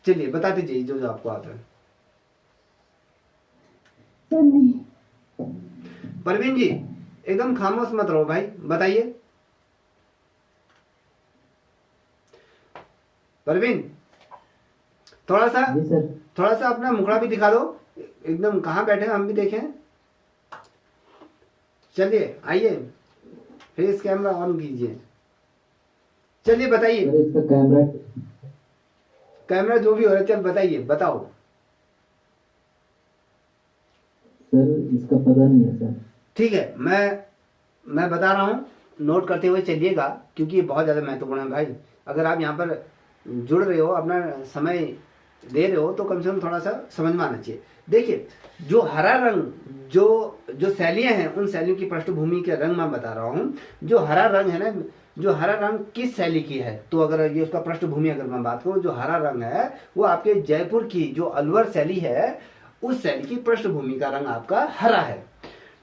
चलिए बता दीजिए जो जो आपको आता है। सर नहीं। परवीन जी एकदम खामोश मत रहो भाई, बताइए परवीन। थोड़ा सा अपना मुखड़ा भी दिखा दो, एकदम कहाँ बैठे हैं हम भी देखें। चलिए आइए, फेस कैमरा ऑन कीजिए, चलिए बताइए। इसका कैमरा जो भी हो रहा है, चल बताइए, बताओ। इसका पता नहीं है सर। ठीक है, मैं बता रहा हूँ, नोट करते हुए चलिएगा, क्योंकि ये बहुत ज़्यादा महत्वपूर्ण है भाई। अगर आप यहाँ पर जुड़ रहे हो, अपना समय दे रहे हो, तो कम से कम थोड़ा सा समझ में आना चाहिए। देखिए, जो हरा रंग, जो शैलियाँ हैं, उन शैलियों की पृष्ठभूमि के रंग मैं बता रहा हूँ। जो हरा रंग है ना, जो हरा रंग किस शैली की है, तो अगर ये उसका पृष्ठभूमि अगर मैं बात करूँ, जो हरा रंग है वो आपके जयपुर की जो अलवर शैली है, उस शैली की पृष्ठभूमि का रंग आपका हरा है।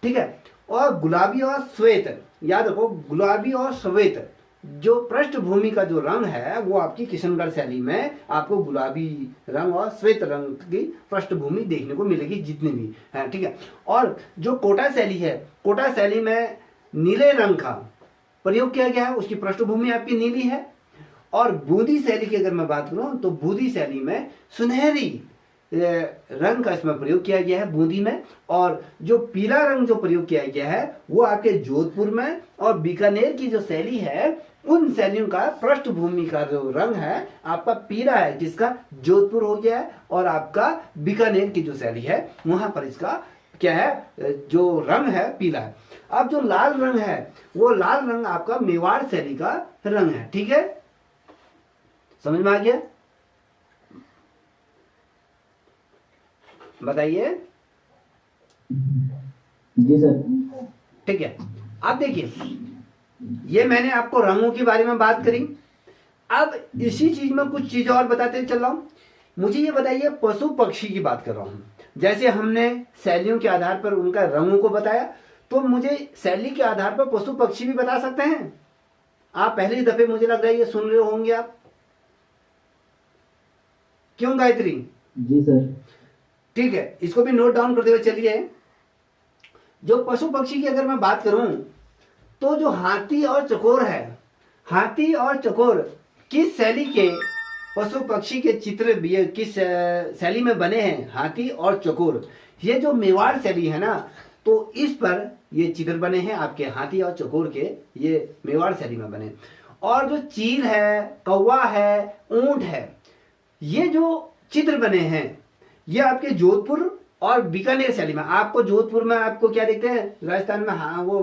ठीक है, और गुलाबी और श्वेत, याद रखो, गुलाबी और श्वेत जो पृष्ठभूमि का जो रंग है, वो आपकी किशनगढ़ शैली में आपको गुलाबी रंग और श्वेत रंग की पृष्ठभूमि देखने को मिलेगी, जितनी भी है। ठीक है, और जो कोटा शैली है, कोटा शैली में नीले रंग का प्रयोग किया गया है, उसकी पृष्ठभूमि आपकी नीली है। और बूंदी शैली की अगर मैं बात करूं, तो बूंदी शैली में सुनहरी रंग का इसमें प्रयोग किया गया है, बूंदी में। और जो पीला रंग जो प्रयोग किया गया है, वो आपके जोधपुर में और बीकानेर की जो शैली है, उन शैलियों का पृष्ठभूमि का जो रंग है आपका पीला है, जिसका जोधपुर हो गया है। और आपका बीकानेर की जो शैली है, वहां पर इसका क्या है, जो रंग है पीला है। अब जो लाल रंग है, वो लाल रंग आपका मेवाड़ शैली का रंग है। ठीक है, समझ में आ गया? बताइए। जी सर। ठीक है, अब देखिए, ये मैंने आपको रंगों के बारे में बात करी। अब इसी चीज में कुछ चीजें और बताते चल रहा हूं। मुझे ये बताइए, पशु पक्षी की बात कर रहा हूं। जैसे हमने शैलियों के आधार पर उनका रंगों को बताया, तो मुझे शैली के आधार पर पशु पक्षी भी बता सकते हैं। आप पहली दफे मुझे लग रहा है ये सुन रहे होंगे आप, क्यों गायत्री? जी सर। ठीक है, इसको भी नोट डाउन करते हुए चलिए। जो पशु पक्षी की अगर मैं बात करूं, तो जो हाथी और चकोर है, हाथी और चकोर किस शैली के पशु पक्षी के चित्र किस शैली में बने हैं? हाथी और चकोर, ये जो मेवाड़ शैली है ना, तो इस पर ये चित्र बने हैं आपके हाथी और चकोर के, ये मेवाड़ शैली में बने। और जो चील है, कौवा है, ऊंट है, ये जो चित्र बने हैं, ये आपके जोधपुर और बीकानेर शैली में। आपको जोधपुर में आपको क्या देखते हैं, राजस्थान में, हाँ वो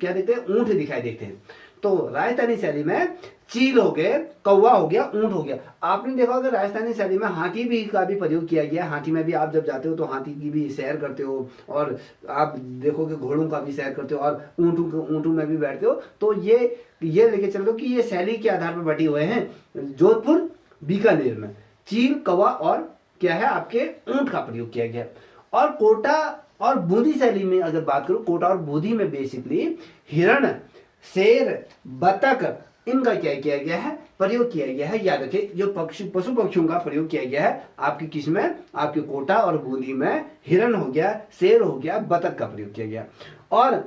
क्या देखते हैं, ऊंट दिखाई देते हैं। तो राजस्थानी शैली में चील हो गए, कौवा हो गया, ऊंट हो गया। आपने देखा होगा राजस्थानी शैली में हाथी भी का भी प्रयोग किया गया। हाथी में भी आप जब जाते हो तो हाथी की भी सैर करते हो, और आप देखोगे घोड़ों का भी सैर करते हो, और ऊंटों में भी बैठते हो। तो ये लेके चल रहे हो कि ये शैली के आधार पर बटी हुए हैं। जोधपुर बीकानेर में चील, कौवा और क्या है आपके ऊंट का प्रयोग किया गया। और कोटा और बूंदी शैली में अगर बात करूं, कोटा और बूंदी में बेसिकली हिरण, शेर, बतख, इनका क्या किया गया है, प्रयोग किया गया है। याद रखिए, जो पशु पक्षियों का प्रयोग किया गया है आपकी किस में, आपके कोटा और बूंदी में हिरण हो गया, शेर हो गया, बतख का प्रयोग किया गया। और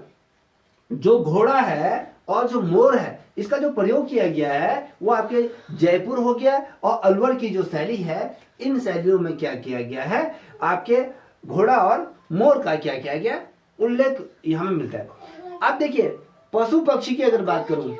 जो घोड़ा है और जो मोर है, इसका जो प्रयोग किया गया है वो आपके जयपुर हो गया और अलवर की जो शैली है, इन शैलियों में क्या किया गया है, आपके घोड़ा और मोर का क्या किया गया उल्लेख यहां में मिलता है। अब देखिए, पशु पक्षी की अगर बात करूं,